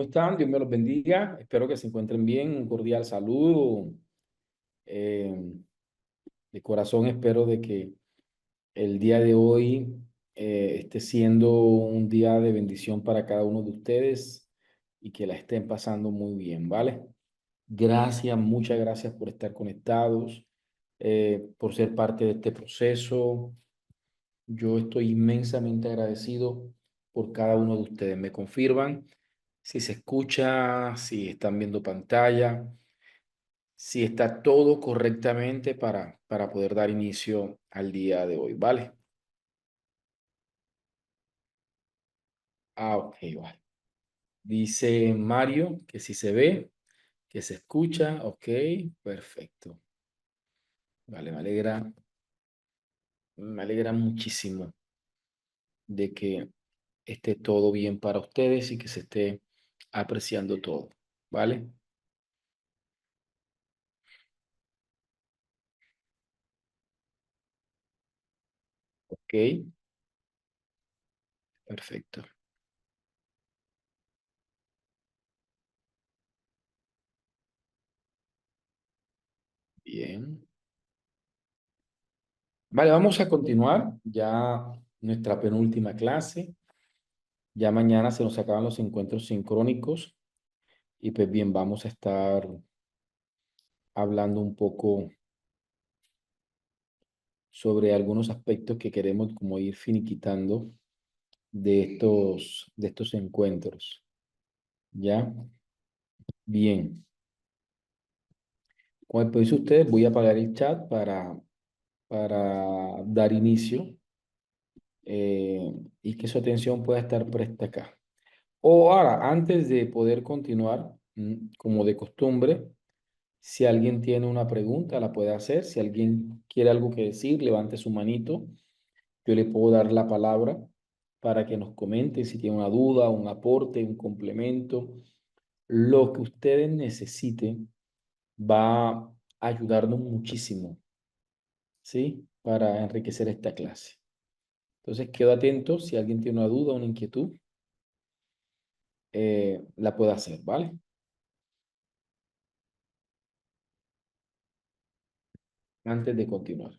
¿cómo están? Dios me los bendiga. Espero que se encuentren bien. Un cordial saludo. Eh, de corazón espero de que el día de hoy esté siendo un día de bendición para cada uno de ustedes y que la estén pasando muy bien, ¿vale? Gracias, muchas gracias por estar conectados, por ser parte de este proceso. Yo estoy inmensamente agradecido por cada uno de ustedes. Me confirman si se escucha, si están viendo pantalla, si está todo correctamente para poder dar inicio al día de hoy, ¿vale? Ok, vale. Dice Mario que si se ve, que se escucha, ok, perfecto. Vale, me alegra muchísimo de que esté todo bien para ustedes y que se esté apreciando todo, ¿vale? Ok, perfecto. Bien. Vale, vamos a continuar ya nuestra penúltima clase. Ya mañana se nos acaban los encuentros sincrónicos y pues bien, vamos a estar hablando un poco sobre algunos aspectos que queremos como ir finiquitando de estos encuentros. ¿Ya? Bien. Como pues dice usted, voy a apagar el chat para dar inicio eh, y que su atención pueda estar presta acá. O ahora, antes de poder continuar, como de costumbre, si alguien tiene una pregunta, la puede hacer. Si alguien quiere algo que decir, levante su manito. Yo le puedo dar la palabra para que nos comente si tiene una duda, un aporte, un complemento. Lo que ustedes necesiten va a ayudarnos muchísimo, ¿sí? Para enriquecer esta clase. Entonces, quedo atento. Si alguien tiene una duda, una inquietud, la puede hacer, ¿vale? Antes de continuar.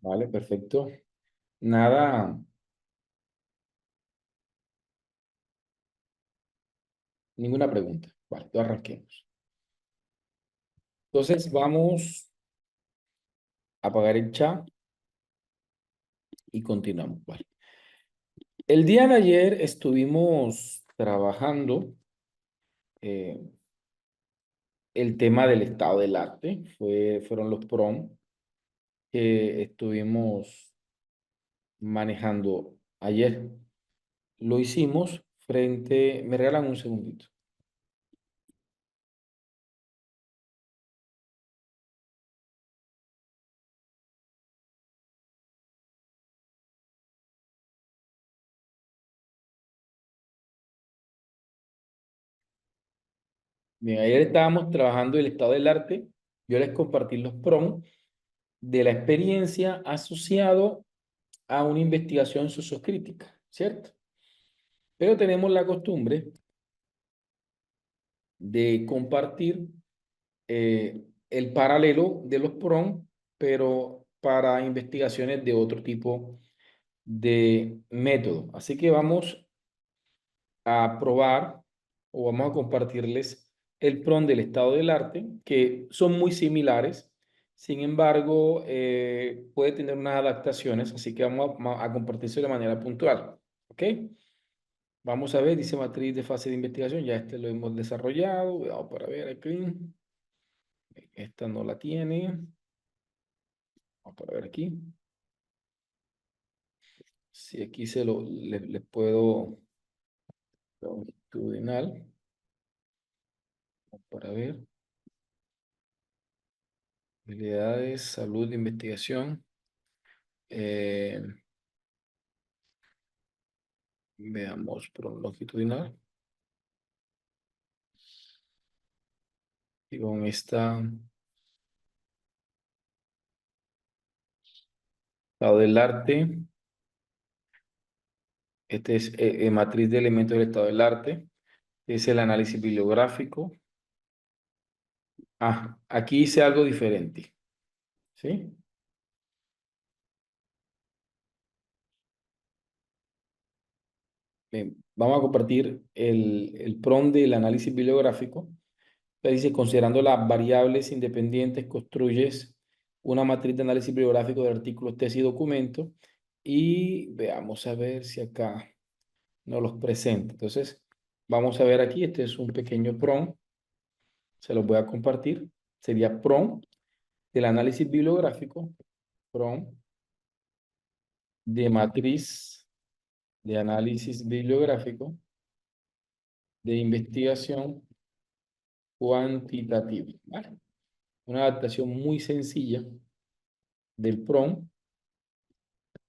¿Vale? Perfecto. Nada, ninguna pregunta. Vale, entonces arranquemos. Entonces, vamos a apagar el chat y continuamos. Vale. El día de ayer estuvimos trabajando eh, el tema del estado del arte. Fueron los prom que estuvimos manejando ayer. Lo hicimos frente, me regalan un segundito. Bien, ayer estábamos trabajando el estado del arte. Yo les compartí los prom de la experiencia asociado a una investigación sociocrítica, ¿cierto? Pero tenemos la costumbre de compartir el paralelo de los PROM, pero para investigaciones de otro tipo de método. Así que vamos a probar o vamos a compartirles el PROM del estado del arte, que son muy similares. Sin embargo, puede tener unas adaptaciones, así que vamos a compartirse de manera puntual. ¿Ok? Vamos a ver, dice matriz de fase de investigación, ya este lo hemos desarrollado. Vamos para ver aquí. Esta no la tiene. Vamos para ver aquí. Si aquí les puedo. longitudinal, para ver, habilidades, salud, de investigación. Veamos, por longitudinal. Y con esta estado del arte. Este es matriz de elementos del estado del arte. Es el análisis bibliográfico. Ah, aquí hice algo diferente. ¿Sí? Bien, vamos a compartir el prompt del análisis bibliográfico. Dice, considerando las variables independientes, construyes una matriz de análisis bibliográfico de artículos, tesis y documentos. Y veamos a ver si acá nos los presenta. Entonces, vamos a ver aquí, este es un pequeño prompt. Se los voy a compartir. Sería prompt del análisis bibliográfico, prompt de matriz de análisis bibliográfico de investigación cuantitativa. ¿Vale? Una adaptación muy sencilla del prompt.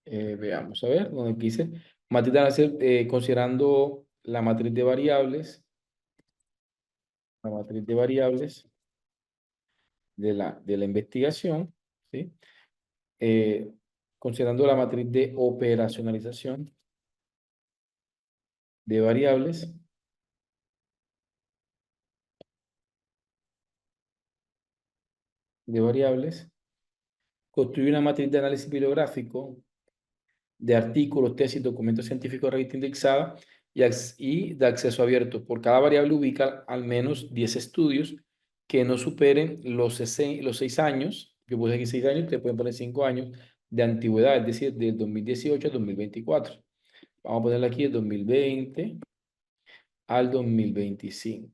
Veamos, a ver, donde dice matriz de análisis, considerando la matriz de variables, de la investigación, ¿sí? Considerando la matriz de operacionalización de variables, construye una matriz de análisis bibliográfico de artículos, tesis, documentos científicos, revista indexada y de acceso abierto. Por cada variable ubica al menos 10 estudios que no superen los 6 años. Yo puse aquí 6 años, ustedes pueden poner 5 años de antigüedad, es decir, del 2018 al 2024. Vamos a ponerle aquí el 2020 al 2025.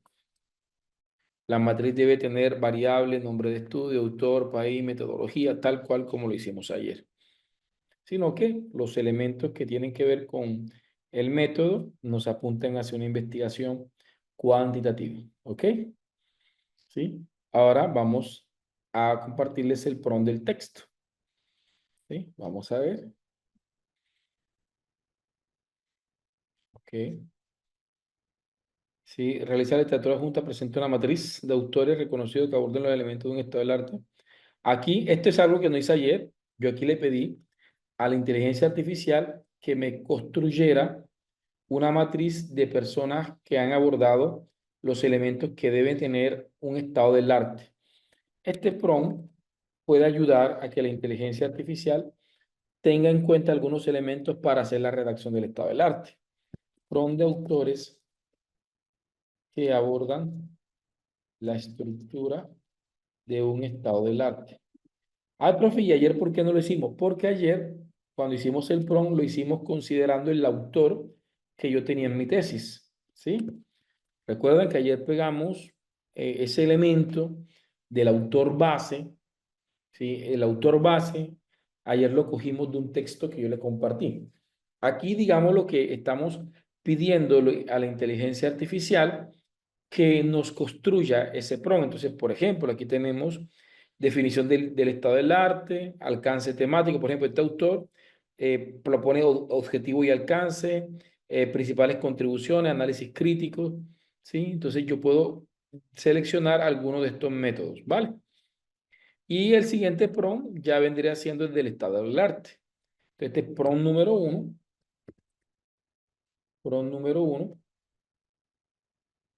La matriz debe tener variables, nombre de estudio, autor, país, metodología, tal cual como lo hicimos ayer. Sino que los elementos que tienen que ver con el método nos apuntan hacia una investigación cuantitativa. ¿Ok? ¿Sí? Ahora vamos a compartirles el prompt del texto. ¿Sí? Vamos a ver. Ok. Sí, realiza la literatura junta, presenta una matriz de autores reconocidos que aborden los elementos de un estado del arte. Aquí, esto es algo que no hice ayer. Yo aquí le pedí a la inteligencia artificial que me construyera una matriz de personas que han abordado los elementos que deben tener un estado del arte. Este prompt puede ayudar a que la inteligencia artificial tenga en cuenta algunos elementos para hacer la redacción del estado del arte. Prompt de autores que abordan la estructura de un estado del arte. Ah, profe, ¿y ayer por qué no lo hicimos? Porque ayer, cuando hicimos el prompt, lo hicimos considerando el autor que yo tenía en mi tesis, ¿sí? Recuerden que ayer pegamos ese elemento del autor base, ¿sí? El autor base, ayer lo cogimos de un texto que yo le compartí. Aquí, digamos, lo que estamos pidiendo a la inteligencia artificial que nos construya ese prompt. Entonces, por ejemplo, aquí tenemos definición del estado del arte, alcance temático. Por ejemplo, este autor propone objetivo y alcance, principales contribuciones, análisis crítico, ¿sí? Entonces, yo puedo seleccionar alguno de estos métodos, ¿vale? Y el siguiente prompt ya vendría siendo el del estado del arte. Entonces, este prompt número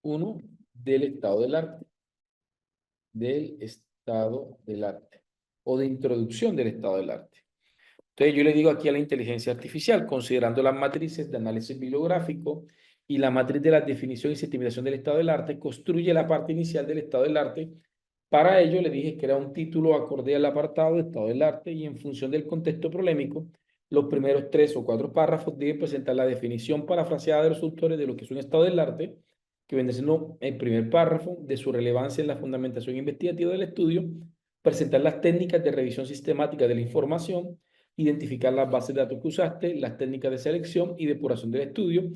uno del estado del arte o de introducción del estado del arte. Entonces yo le digo aquí a la inteligencia artificial, considerando las matrices de análisis bibliográfico y la matriz de la definición y sistemización del estado del arte, construye la parte inicial del estado del arte. Para ello le dije que era un título acorde al apartado de estado del arte y en función del contexto polémico, los primeros 3 o 4 párrafos deben presentar la definición parafraseada de los autores de lo que es un estado del arte, que viene siendo el primer párrafo de su relevancia en la fundamentación investigativa del estudio, presentar las técnicas de revisión sistemática de la información, identificar las bases de datos que usaste, las técnicas de selección y depuración del estudio,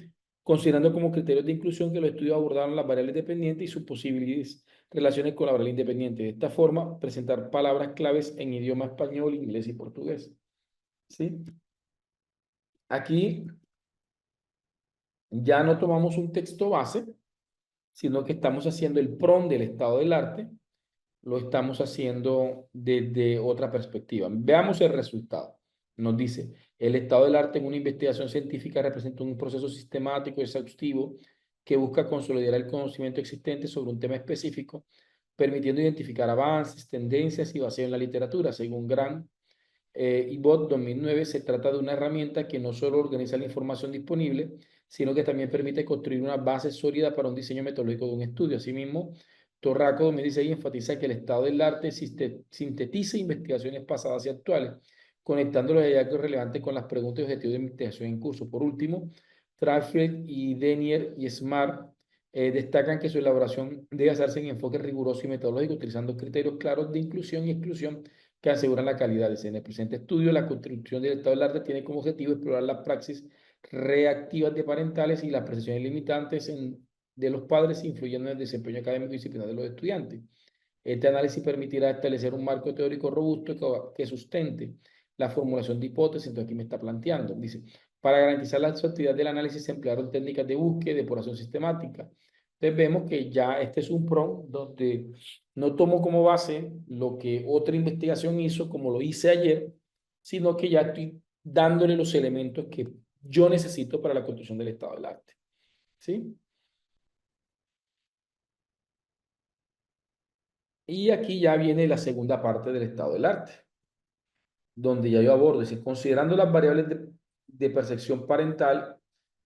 considerando como criterios de inclusión que los estudios abordaron las variables dependientes y sus posibles relaciones con la variable independiente. De esta forma, presentar palabras claves en idioma español, inglés y portugués. ¿Sí? Aquí ya no tomamos un texto base, sino que estamos haciendo el PRON del estado del arte, lo estamos haciendo desde otra perspectiva. Veamos el resultado. Nos dice, el estado del arte en una investigación científica representa un proceso sistemático y exhaustivo que busca consolidar el conocimiento existente sobre un tema específico, permitiendo identificar avances, tendencias y vacíos en la literatura. Según Grant IBOT 2009, se trata de una herramienta que no solo organiza la información disponible, sino que también permite construir una base sólida para un diseño metodológico de un estudio. Asimismo, Torraco 2016 enfatiza que el estado del arte sintetiza investigaciones pasadas y actuales, conectando los hallazgos relevantes con las preguntas y objetivos de investigación en curso. Por último, Trafield y Denier y Smart destacan que su elaboración debe hacerse en enfoque riguroso y metodológico, utilizando criterios claros de inclusión y exclusión que aseguran la calidad. En el presente estudio, la construcción del estado del arte tiene como objetivo explorar las praxis reactivas de parentales y las percepciones limitantes de los padres influyendo en el desempeño académico y disciplinar de los estudiantes. Este análisis permitirá establecer un marco teórico robusto que sustente la formulación de hipótesis. Entonces aquí me está planteando, dice, para garantizar la exactitud del análisis se emplearon técnicas de búsqueda y depuración sistemática. Entonces vemos que ya este es un prompt donde no tomo como base lo que otra investigación hizo, como lo hice ayer, sino que ya estoy dándole los elementos que yo necesito para la construcción del estado del arte. ¿Sí? Y aquí ya viene la segunda parte del estado del arte, donde ya yo abordo, es decir, considerando las variables de percepción parental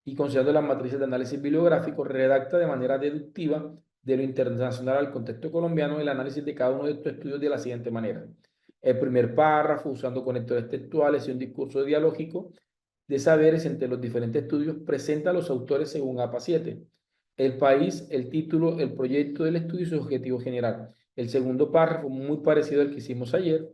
y considerando las matrices de análisis bibliográfico, redacta de manera deductiva de lo internacional al contexto colombiano el análisis de cada uno de estos estudios de la siguiente manera. El primer párrafo, usando conectores textuales y un discurso dialógico de saberes entre los diferentes estudios, presenta a los autores según APA 7. El país, el título, el proyecto del estudio y su objetivo general. El segundo párrafo, muy parecido al que hicimos ayer,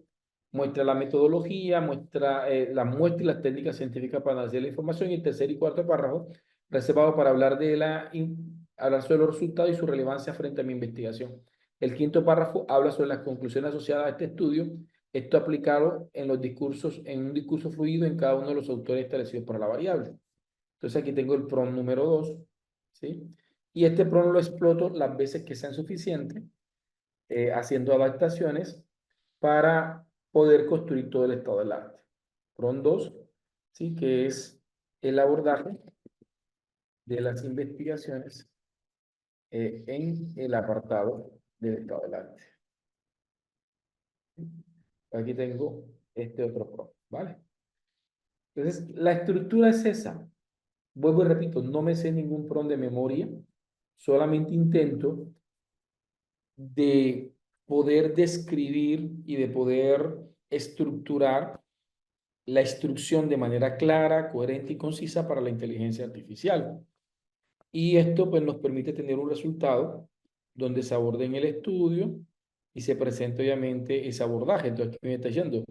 muestra la metodología, muestra las muestras y las técnicas científicas para analizar la información. Y el tercer y cuarto párrafo, reservado para hablar sobre los resultados y su relevancia frente a mi investigación. El quinto párrafo habla sobre las conclusiones asociadas a este estudio, esto aplicado en los discursos, en un discurso fluido en cada uno de los autores establecidos para la variable. Entonces aquí tengo el PROM número 2, ¿sí? Y este PROM lo exploto las veces que sean suficientes, haciendo adaptaciones para poder construir todo el estado del arte. PROM 2, ¿sí? Que es el abordaje de las investigaciones en el apartado del estado del arte. Aquí tengo este otro PROM, ¿vale? Entonces, la estructura es esa. Vuelvo y repito, no me sé ningún PROM de memoria, solamente intento de poder describir y de poder estructurar la instrucción de manera clara, coherente y concisa para la inteligencia artificial. Y esto pues nos permite tener un resultado donde se aborde en el estudio y se presente obviamente ese abordaje. Entonces, ¿qué me está diciendo?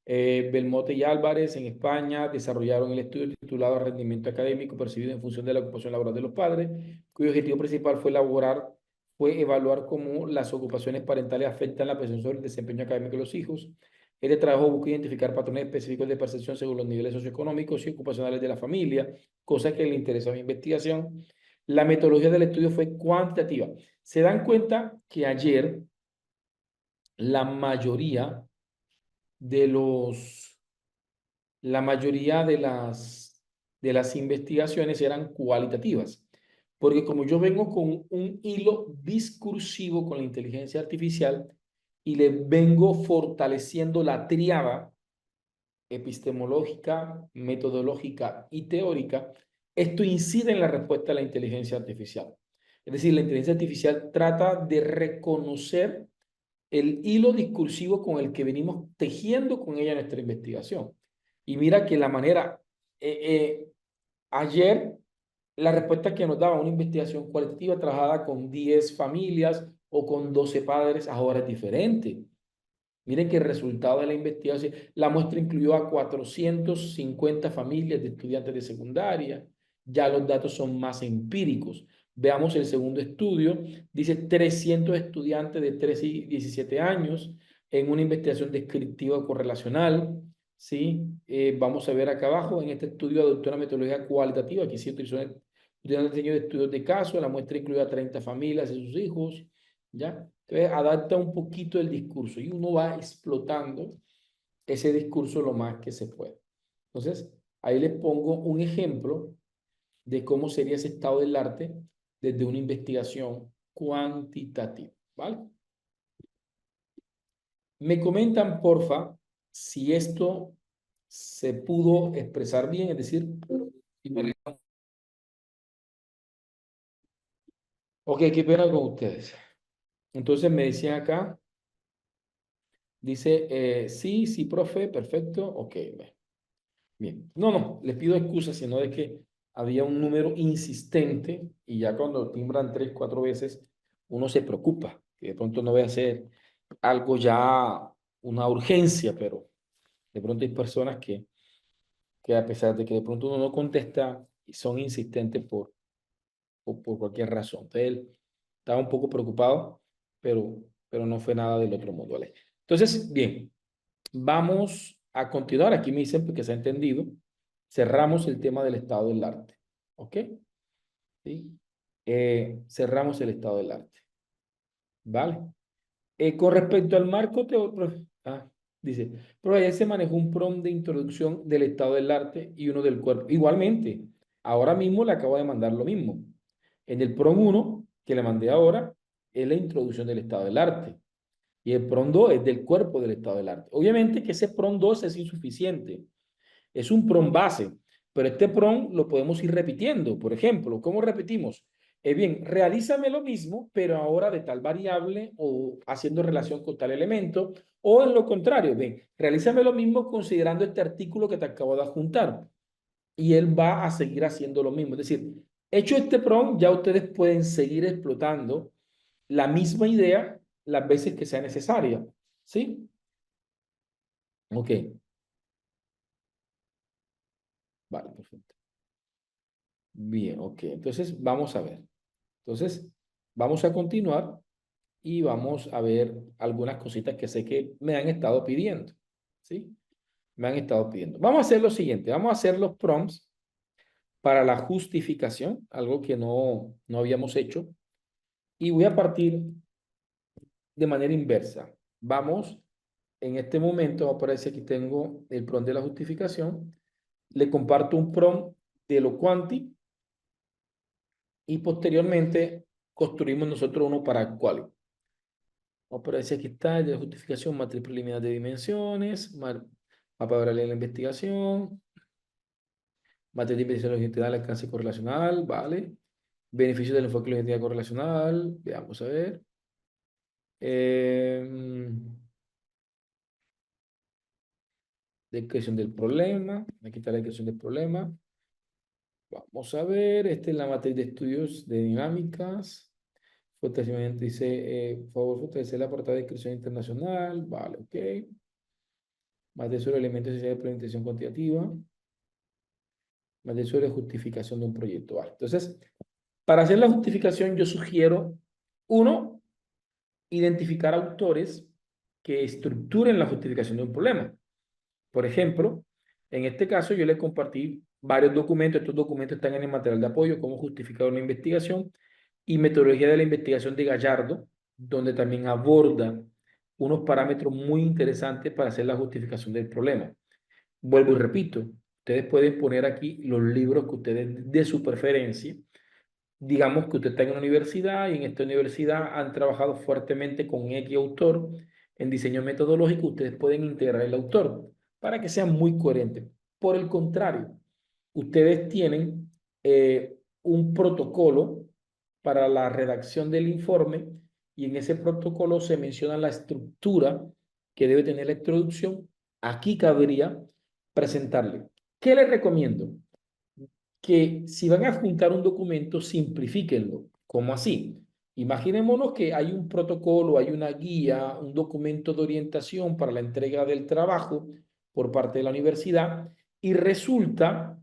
Belmote y Álvarez en España desarrollaron el estudio titulado Rendimiento académico percibido en función de la ocupación laboral de los padres, cuyo objetivo principal fue evaluar cómo las ocupaciones parentales afectan la percepción sobre el desempeño académico de los hijos. Este trabajo busca identificar patrones específicos de percepción según los niveles socioeconómicos y ocupacionales de la familia, cosa que le interesa a mi investigación. La metodología del estudio fue cuantitativa. Se dan cuenta que ayer la mayoría de los, la mayoría de las investigaciones eran cualitativas, porque como yo vengo con un hilo discursivo con la inteligencia artificial y le vengo fortaleciendo la tríada epistemológica, metodológica y teórica, esto incide en la respuesta a la inteligencia artificial. Es decir, la inteligencia artificial trata de reconocer el hilo discursivo con el que venimos tejiendo con ella nuestra investigación. Y mira que la manera, ayer, la respuesta que nos daba una investigación cualitativa trabajada con 10 familias o con 12 padres ahora es diferente. Miren que el resultado de la investigación, la muestra incluyó a 450 familias de estudiantes de secundaria ya los datos son más empíricos. Veamos el segundo estudio. Dice 300 estudiantes de 13 y 17 años en una investigación descriptiva correlacional. ¿Sí? Vamos a ver acá abajo, en este estudio adoptó una metodología cualitativa. Aquí sí utilizó un diseño de estudios de caso. La muestra incluye a 30 familias y sus hijos. ¿Ya? Entonces, adapta un poquito el discurso y uno va explotando ese discurso lo más que se puede. Entonces, ahí les pongo un ejemplo de cómo sería ese estado del arte desde una investigación cuantitativa, ¿vale? Me comentan, porfa, si esto se pudo expresar bien, es decir, ok, qué pena con ustedes. Entonces me decían acá, dice, sí, sí, profe, perfecto, ok, bien. No, no, les pido excusas, sino de que había un número insistente y ya cuando timbran 3, 4 veces, uno se preocupa, que de pronto no vaya a ser algo ya una urgencia, pero de pronto hay personas que a pesar de que de pronto uno no contesta, son insistentes por cualquier razón. Entonces él estaba un poco preocupado, pero no fue nada del otro mundo, ¿vale? Entonces, bien, vamos a continuar. Aquí me dicen que se ha entendido. Cerramos el tema del estado del arte. ¿Ok? ¿Sí? Cerramos el estado del arte. ¿Vale? Con respecto al marco teórico, dice, pero ayer se manejó un prompt de introducción del estado del arte y uno del cuerpo. Igualmente, ahora mismo le acabo de mandar lo mismo. En el prompt 1 que le mandé ahora, es la introducción del estado del arte. Y el prompt 2 es del cuerpo del estado del arte. Obviamente que ese prompt 2 es insuficiente. Es un prompt base, pero este prompt lo podemos ir repitiendo. Por ejemplo, ¿cómo repetimos? Bien, realízame lo mismo, pero ahora de tal variable o haciendo relación con tal elemento, o en lo contrario, bien, realízame lo mismo considerando este artículo que te acabo de adjuntar. Y él va a seguir haciendo lo mismo. Es decir, hecho este prompt, ya ustedes pueden seguir explotando la misma idea las veces que sea necesaria. ¿Sí? Ok, vale, perfecto. Bien, ok. Entonces, vamos a ver. Entonces, vamos a continuar y vamos a ver algunas cositas que sé que me han estado pidiendo. ¿Sí? Me han estado pidiendo. Vamos a hacer lo siguiente. Vamos a hacer los prompts para la justificación, algo que no habíamos hecho. Y voy a partir de manera inversa. Vamos, en este momento, aparece aquí tengo el prompt de la justificación. Le comparto un prompt de lo quanti y posteriormente construimos nosotros uno para quali. Aparece aquí está el de justificación, matriz preliminar de dimensiones, mapa de la investigación, matriz de investigación longitudinal, alcance correlacional, ¿vale? Beneficios del enfoque longitudinal correlacional, veamos a ver. Descripción del problema, aquí está la descripción del problema. Vamos a ver, esta es la matriz de estudios de dinámicas. Fortalecimiento, dice, favor, fortalecer la portada de descripción internacional, vale, ok. Matriz sobre elementos esenciales de implementación cuantitativa. Matriz sobre justificación de un proyecto, vale. Entonces, para hacer la justificación, yo sugiero, uno, identificar autores que estructuren la justificación de un problema. Por ejemplo, en este caso yo le compartí varios documentos. Estos documentos están en el material de apoyo, cómo justificar una investigación y metodología de la investigación de Gallardo, donde también aborda unos parámetros muy interesantes para hacer la justificación del problema. Vuelvo y repito, ustedes pueden poner aquí los libros que ustedes de su preferencia. Digamos que usted está en una universidad y en esta universidad han trabajado fuertemente con X autor en diseño metodológico, ustedes pueden integrar el autor para que sean muy coherentes. Por el contrario, ustedes tienen un protocolo para la redacción del informe y en ese protocolo se menciona la estructura que debe tener la introducción. Aquí cabría presentarle. ¿Qué les recomiendo? Que si van a juntar un documento, simplifíquenlo. ¿Cómo así? Imaginémonos que hay un protocolo, hay una guía, un documento de orientación para la entrega del trabajo por parte de la universidad y resulta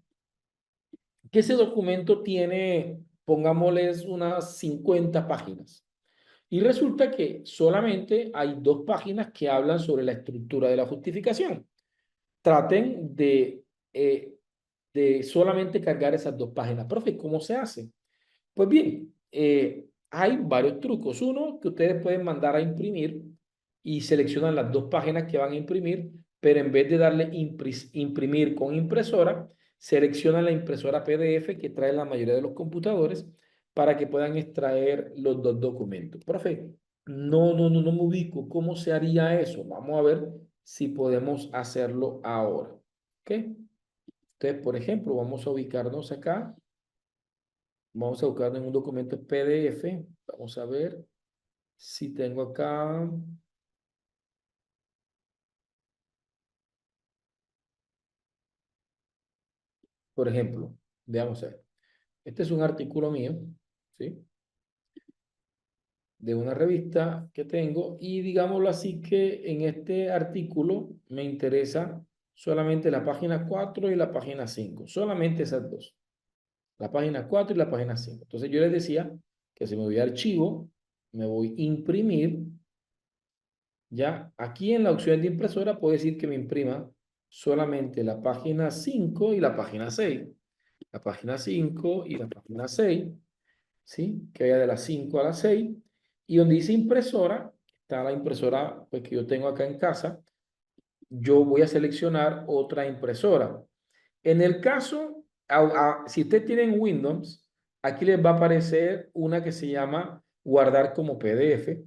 que ese documento tiene, pongámosles, unas 50 páginas. Y resulta que solamente hay 2 páginas que hablan sobre la estructura de la justificación. Traten eh, de solamente cargar esas 2 páginas. Profe, ¿cómo se hace? Pues bien, hay varios trucos. Uno, que ustedes pueden mandar a imprimir y seleccionan las 2 páginas que van a imprimir, pero en vez de darle imprimir con impresora, seleccionan la impresora PDF que trae la mayoría de los computadores para que puedan extraer los 2 documentos. Profe, no me ubico. ¿Cómo se haría eso? Vamos a ver si podemos hacerlo ahora. ¿Ok? Entonces, por ejemplo, vamos a ubicarnos acá. Vamos a buscar en un documento PDF. Vamos a ver si tengo acá. Por ejemplo, veamos a ver. Este es un artículo mío, ¿sí? De una revista que tengo y digámoslo así que en este artículo me interesa solamente la página 4 y la página 5. Solamente esas dos. La página 4 y la página 5. Entonces yo les decía que si me voy a archivo, me voy a imprimir. Ya aquí en la opción de impresora puedo decir que me imprima solamente la página 5 y la página 6. La página 5 y la página 6, ¿sí? Que vaya de las 5 a las 6. Y donde dice impresora, está la impresora pues, que yo tengo acá en casa. Yo voy a seleccionar otra impresora. En el caso, si ustedes tienen Windows, aquí les va a aparecer una que se llama guardar como PDF.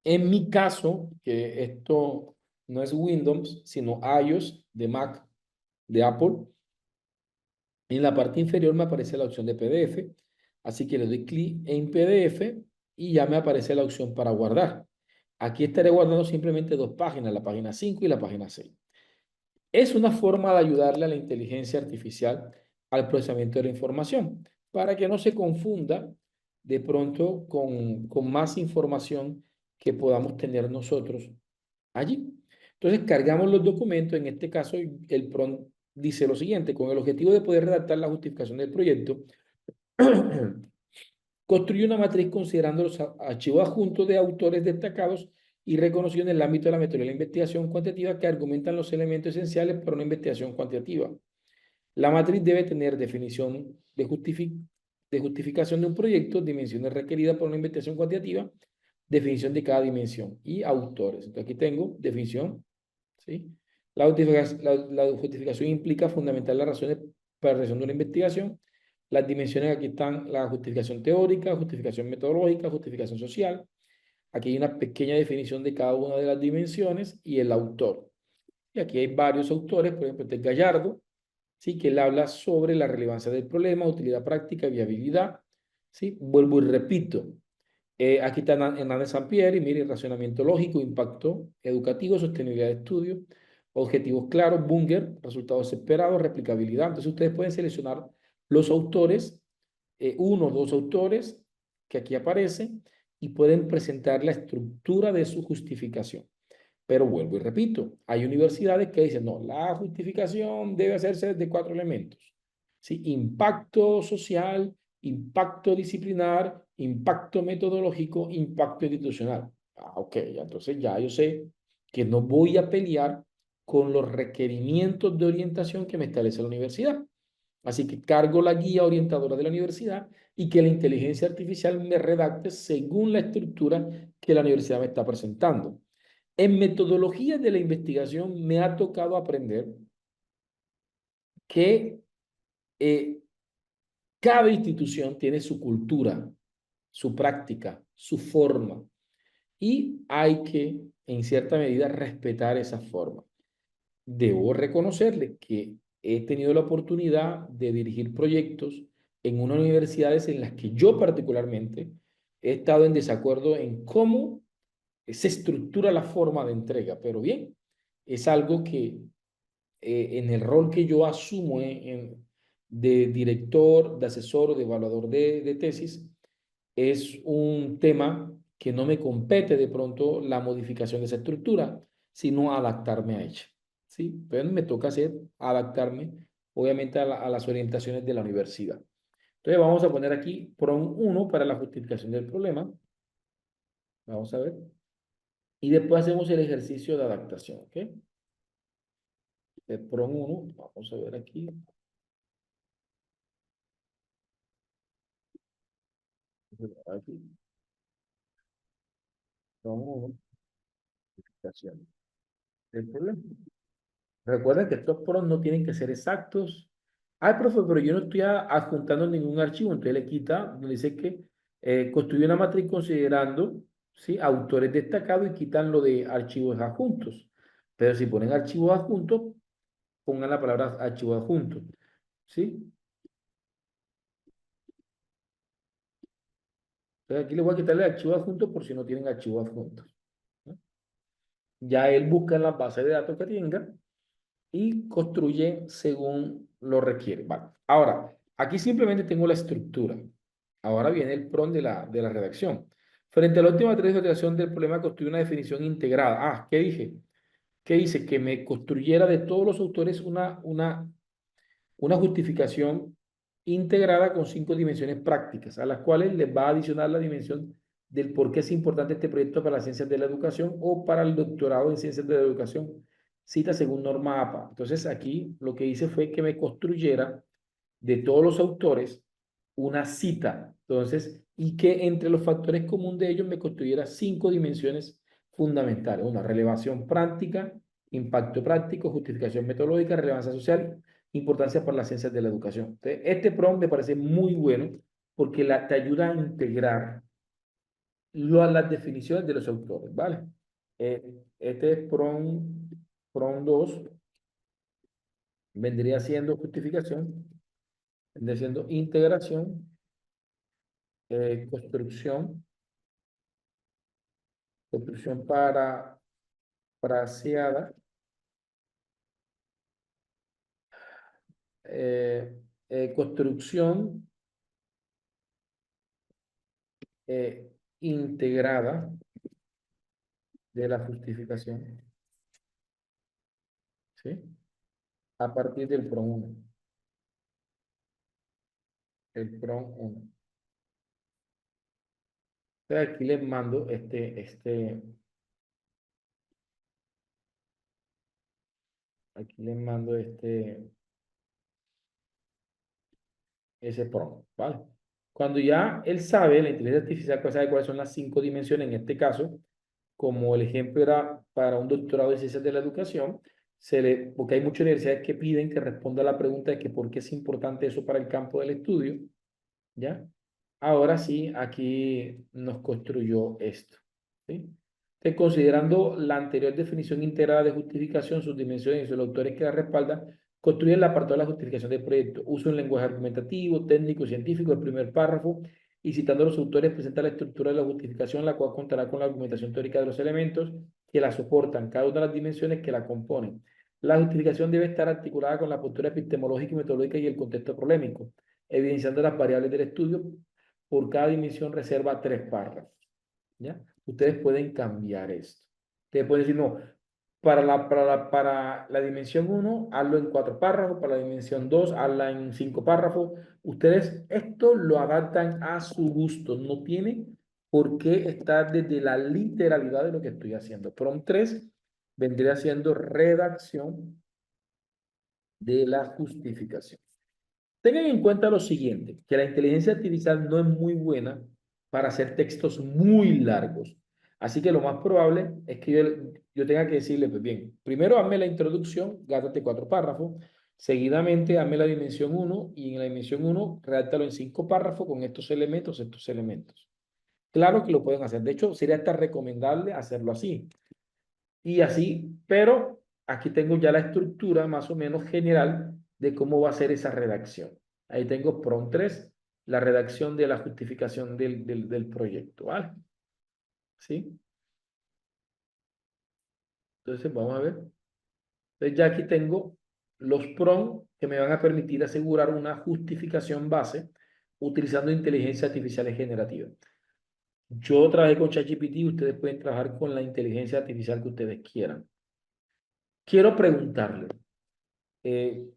En mi caso, que esto no es Windows, sino iOS de Mac, de Apple, en la parte inferior me aparece la opción de PDF. Así que le doy clic en PDF y ya me aparece la opción para guardar. Aquí estaré guardando simplemente 2 páginas, la página 5 y la página 6. Es una forma de ayudarle a la inteligencia artificial al procesamiento de la información para que no se confunda de pronto con más información que podamos tener nosotros allí. Entonces cargamos los documentos, en este caso el prompt dice lo siguiente: con el objetivo de poder redactar la justificación del proyecto, construye una matriz considerando los archivos adjuntos de autores destacados y reconocidos en el ámbito de la metodología de la investigación cuantitativa que argumentan los elementos esenciales para una investigación cuantitativa. La matriz debe tener definición de justificación de un proyecto, dimensiones requeridas por una investigación cuantitativa, definición de cada dimensión y autores. Entonces aquí tengo definición, ¿sí? La justificación implica fundamentar las razones para la realización de una investigación. Las dimensiones, aquí están la justificación teórica, justificación metodológica, justificación social. Aquí hay una pequeña definición de cada una de las dimensiones y el autor. Y aquí hay varios autores, por ejemplo, este es Gallardo, ¿sí? Que él habla sobre la relevancia del problema, utilidad práctica, viabilidad. ¿Sí? Vuelvo y repito. Aquí está Hernández Sampieri, mire, racionamiento lógico, impacto educativo, sostenibilidad de estudio, objetivos claros, Bunger, resultados esperados, replicabilidad. Entonces ustedes pueden seleccionar los autores, uno o dos autores que aquí aparecen y pueden presentar la estructura de su justificación. Pero vuelvo y repito, hay universidades que dicen, no, la justificación debe hacerse de 4 elementos. ¿Sí? Impacto social, impacto disciplinar, impacto metodológico, impacto institucional. Ah, ok, entonces ya yo sé que no voy a pelear con los requerimientos de orientación que me establece la universidad. Así que cargo la guía orientadora de la universidad y que la inteligencia artificial me redacte según la estructura que la universidad me está presentando. En metodologías de la investigación me ha tocado aprender que eh, cada institución tiene su cultura, su práctica, su forma y hay que, en cierta medida, respetar esa forma. Debo reconocerle que he tenido la oportunidad de dirigir proyectos en unas universidades en las que yo particularmente he estado en desacuerdo en cómo se estructura la forma de entrega, pero bien, es algo que en el rol que yo asumo de director, de asesor o de evaluador de tesis, es un tema que no me compete de pronto la modificación de esa estructura, sino adaptarme a ella. ¿Sí? Pero me toca hacer, adaptarme obviamente a las orientaciones de la universidad. Entonces vamos a poner aquí PRON 1 para la justificación del problema. Vamos a ver. Y después hacemos el ejercicio de adaptación, ¿ok? De PRON 1, vamos a ver aquí. Aquí, PRON 1, justificación del problema. Recuerden que estos PRON no tienen que ser exactos. Ay, profe, pero yo no estoy adjuntando ningún archivo. Entonces le quita, donde dice que construye una matriz considerando, ¿sí?, autores destacados y quitan lo de archivos adjuntos. Pero si ponen archivos adjuntos, pongan la palabra archivo adjunto, ¿sí? Entonces aquí les voy a quitarle archivo adjunto por si no tienen archivo adjunto, ¿no? Ya él busca en la base de datos que tenga y construye según lo requiere. Vale. Ahora, aquí simplemente tengo la estructura. Ahora viene el PRON de la redacción. Frente a la última redacción del problema, construye una definición integrada. Ah, ¿qué dije? ¿Qué dice? Que me construyera de todos los autores una justificación integrada con 5 dimensiones prácticas, a las cuales les va a adicionar la dimensión del por qué es importante este proyecto para las ciencias de la educación o para el doctorado en ciencias de la educación, cita según norma APA. Entonces aquí lo que hice fue que me construyera de todos los autores una cita. Entonces, y que entre los factores comunes de ellos me construyera 5 dimensiones fundamentales. Una, relevación práctica, impacto práctico, justificación metodológica, relevancia social, importancia para las ciencias de la educación. Entonces, este prompt me parece muy bueno porque te ayuda a integrar las definiciones de los autores, ¿vale? Este es prompt 2, vendría siendo justificación, vendría siendo integración, construcción, construcción para fraseada, construcción integrada de la justificación, ¿sí? A partir del PRON 1, el PRON 1. Entonces aquí les mando aquí les mando ese PRON, ¿vale? Cuando ya él sabe, la inteligencia artificial pues sabe cuáles son las 5 dimensiones, en este caso, como el ejemplo era para un doctorado de ciencias de la educación, porque hay muchas universidades que piden que responda a la pregunta de que por qué es importante eso para el campo del estudio, ¿ya? Ahora sí, aquí nos construyó esto, ¿sí? Entonces, considerando la anterior definición integrada de justificación, sus dimensiones y sus autores que la respaldan, construye el apartado de la justificación del proyecto. Usa un lenguaje argumentativo, técnico, científico, el primer párrafo, y citando a los autores, presenta la estructura de la justificación, la cual contará con la argumentación teórica de los elementos que la soportan, cada una de las dimensiones que la componen. La justificación debe estar articulada con la postura epistemológica y metodológica y el contexto problemático, evidenciando las variables del estudio. Por cada dimensión reserva 3 párrafos, ¿ya? Ustedes pueden cambiar esto. Ustedes pueden decir, no, para la dimensión 1, hazlo en 4 párrafos, para la dimensión 2, hazla en 5 párrafos. Ustedes esto lo adaptan a su gusto, no tiene por qué estar desde la literalidad de lo que estoy haciendo. Prompt 3 vendría siendo redacción de la justificación. Tengan en cuenta lo siguiente, que la inteligencia artificial no es muy buena para hacer textos muy largos. Así que lo más probable es que yo tenga que decirle, pues bien, primero hazme la introducción, gástate 4 párrafos, seguidamente hazme la dimensión 1 y en la dimensión 1 redáctalo en 5 párrafos con estos elementos, estos elementos. Claro que lo pueden hacer. De hecho, sería hasta recomendable hacerlo así. Y así, pero aquí tengo ya la estructura más o menos general de cómo va a ser esa redacción. Ahí tengo PRON 3, la redacción de la justificación del proyecto, ¿vale? ¿Sí? Entonces, vamos a ver. Entonces, ya aquí tengo los PRON que me van a permitir asegurar una justificación base utilizando inteligencia artificial generativa. Yo trabajé con ChatGPT y ustedes pueden trabajar con la inteligencia artificial que ustedes quieran. Quiero preguntarle, eh,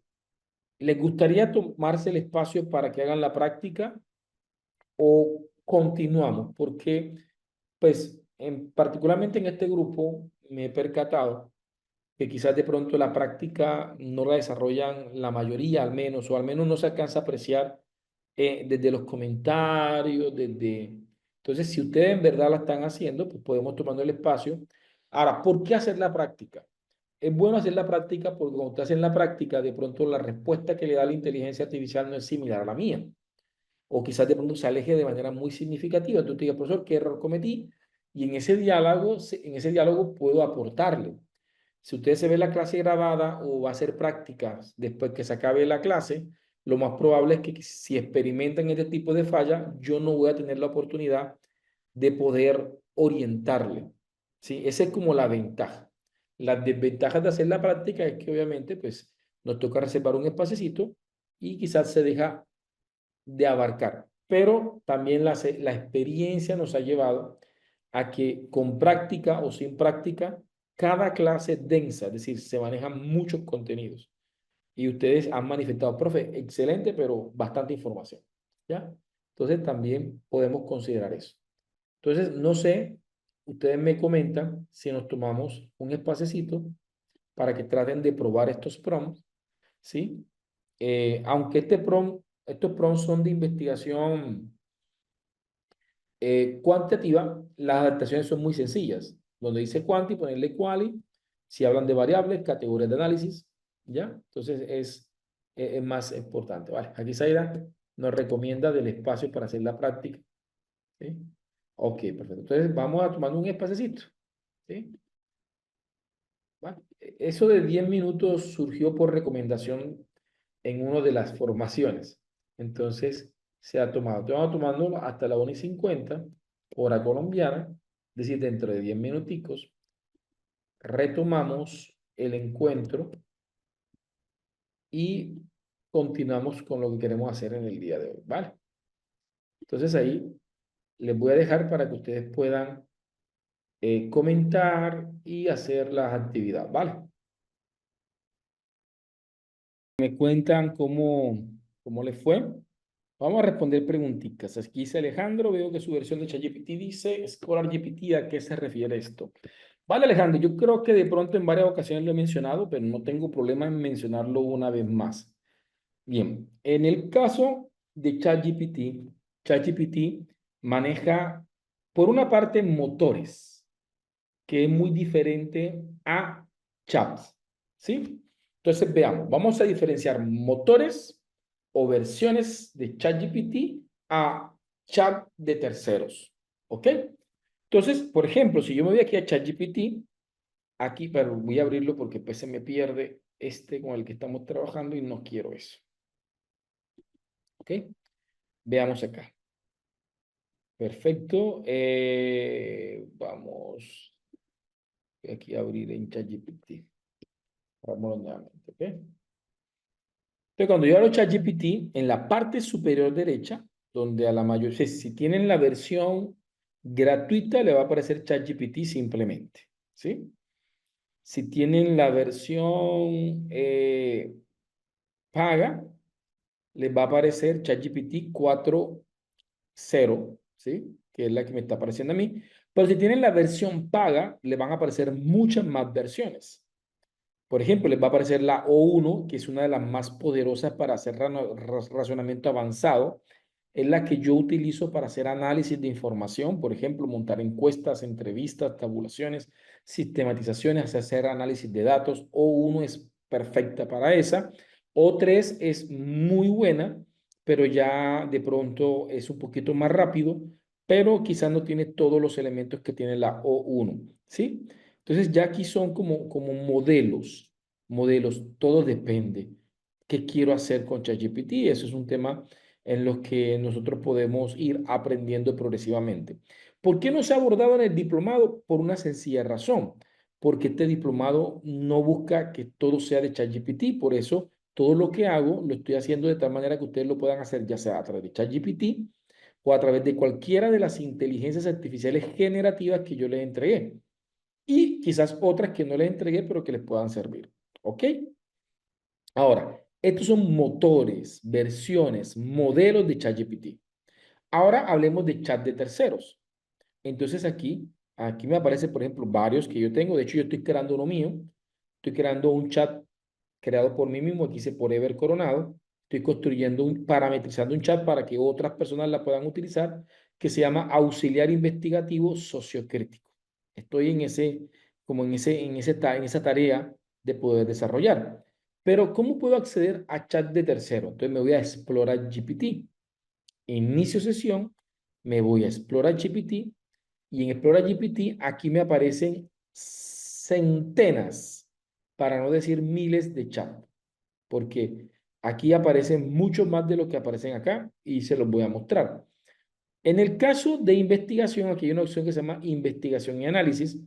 ¿les gustaría tomarse el espacio para que hagan la práctica o continuamos? Porque, pues, particularmente en este grupo me he percatado que quizás de pronto la práctica no la desarrollan la mayoría al menos, o al menos no se alcanza a apreciar desde los comentarios, desde... Entonces, si ustedes en verdad la están haciendo, pues podemos tomando el espacio. Ahora, ¿por qué hacer la práctica? Es bueno hacer la práctica porque cuando usted hace la práctica, de pronto la respuesta que le da la inteligencia artificial no es similar a la mía. O quizás de pronto se aleje de manera muy significativa. Entonces, te diga, profesor, ¿qué error cometí? Y en ese diálogo puedo aportarle. Si usted se ve la clase grabada o va a hacer prácticas después que se acabe la clase, lo más probable es que si experimentan este tipo de falla, yo no voy a tener la oportunidad de poder orientarle. ¿Sí? Esa es como la ventaja. Las desventajas de hacer la práctica es que obviamente pues nos toca reservar un espacecito y quizás se deja de abarcar. Pero también la experiencia nos ha llevado a que con práctica o sin práctica, cada clase es densa, es decir, se manejan muchos contenidos. Y ustedes han manifestado, profe, excelente, pero bastante información. ¿Ya? Entonces también podemos considerar eso. Entonces, no sé, ustedes me comentan si nos tomamos un espacecito para que traten de probar estos prompts, ¿sí? Aunque estos prompts son de investigación cuantitativa, las adaptaciones son muy sencillas. Donde dice quanti, ponerle quali, si hablan de variables, categorías de análisis, ¿ya? Entonces es más importante, ¿vale? Aquí Zaira nos recomienda del espacio para hacer la práctica, ¿sí? Ok, perfecto. Entonces vamos a tomar un espacecito, ¿sí? ¿Vale? Eso de 10 minutos surgió por recomendación en una de las formaciones. Entonces, se ha tomado. Estamos tomando hasta la 1:50, hora colombiana, es decir, dentro de 10 minuticos, retomamos el encuentro y continuamos con lo que queremos hacer en el día de hoy, ¿vale? Entonces ahí les voy a dejar para que ustedes puedan comentar y hacer las actividades, ¿vale? Me cuentan cómo les fue. Vamos a responder preguntitas. Aquí dice Alejandro, veo que su versión de ChatGPT dice ScholarGPT, ¿a qué se refiere esto? Vale, Alejandro, yo creo que de pronto en varias ocasiones lo he mencionado, pero no tengo problema en mencionarlo una vez más. Bien, en el caso de ChatGPT, ChatGPT maneja, por una parte, motores, que es muy diferente a chats, ¿sí? Entonces, veamos, vamos a diferenciar motores o versiones de ChatGPT a chat de terceros, ¿ok? Entonces, por ejemplo, si yo me voy aquí a ChatGPT, aquí, pero voy a abrirlo porque pues se me pierde este con el que estamos trabajando y no quiero eso, ¿ok? Veamos acá. Perfecto. Vamos aquí a abrir en ChatGPT. Vámonos nuevamente, ¿ok? Entonces, cuando yo abro ChatGPT, en la parte superior derecha, donde a la mayoría, si tienen la versión gratuita, le va a aparecer ChatGPT simplemente, ¿sí? Si tienen la versión paga, les va a aparecer ChatGPT 4.0, ¿sí? Que es la que me está apareciendo a mí. Pero si tienen la versión paga, le van a aparecer muchas más versiones. Por ejemplo, les va a aparecer la O1, que es una de las más poderosas para hacer razonamiento avanzado. Es la que yo utilizo para hacer análisis de información, por ejemplo, montar encuestas, entrevistas, tabulaciones, sistematizaciones, hacer análisis de datos. O1 es perfecta para esa. O3 es muy buena, pero ya de pronto es un poquito más rápido, pero quizás no tiene todos los elementos que tiene la O1, ¿sí? Entonces ya aquí son como modelos, todo depende. ¿Qué quiero hacer con ChatGPT? Eso es un tema en los que nosotros podemos ir aprendiendo progresivamente. ¿Por qué no se ha abordado en el diplomado? Por una sencilla razón, porque este diplomado no busca que todo sea de ChatGPT, por eso todo lo que hago lo estoy haciendo de tal manera que ustedes lo puedan hacer ya sea a través de ChatGPT o a través de cualquiera de las inteligencias artificiales generativas que yo les entregué y quizás otras que no les entregué, pero que les puedan servir. ¿Ok? Ahora, Estos son motores, versiones, modelos de ChatGPT. Ahora hablemos de chat de terceros. Entonces aquí me aparece, por ejemplo, varios que yo tengo. De hecho, yo estoy creando uno mío. Estoy creando un chat creado por mí mismo. Aquí dice Forever Coronado. Estoy construyendo parametrizando un chat para que otras personas la puedan utilizar, que se llama Auxiliar Investigativo Sociocrítico. Estoy en esa tarea de poder desarrollar. Pero, ¿cómo puedo acceder a chat de tercero? Entonces me voy a Explorar GPT. Inicio sesión, me voy a Explorar GPT y en Explora GPT aquí me aparecen centenas, para no decir miles de chat, porque aquí aparecen mucho más de lo que aparecen acá y se los voy a mostrar. En el caso de investigación, aquí hay una opción que se llama investigación y análisis.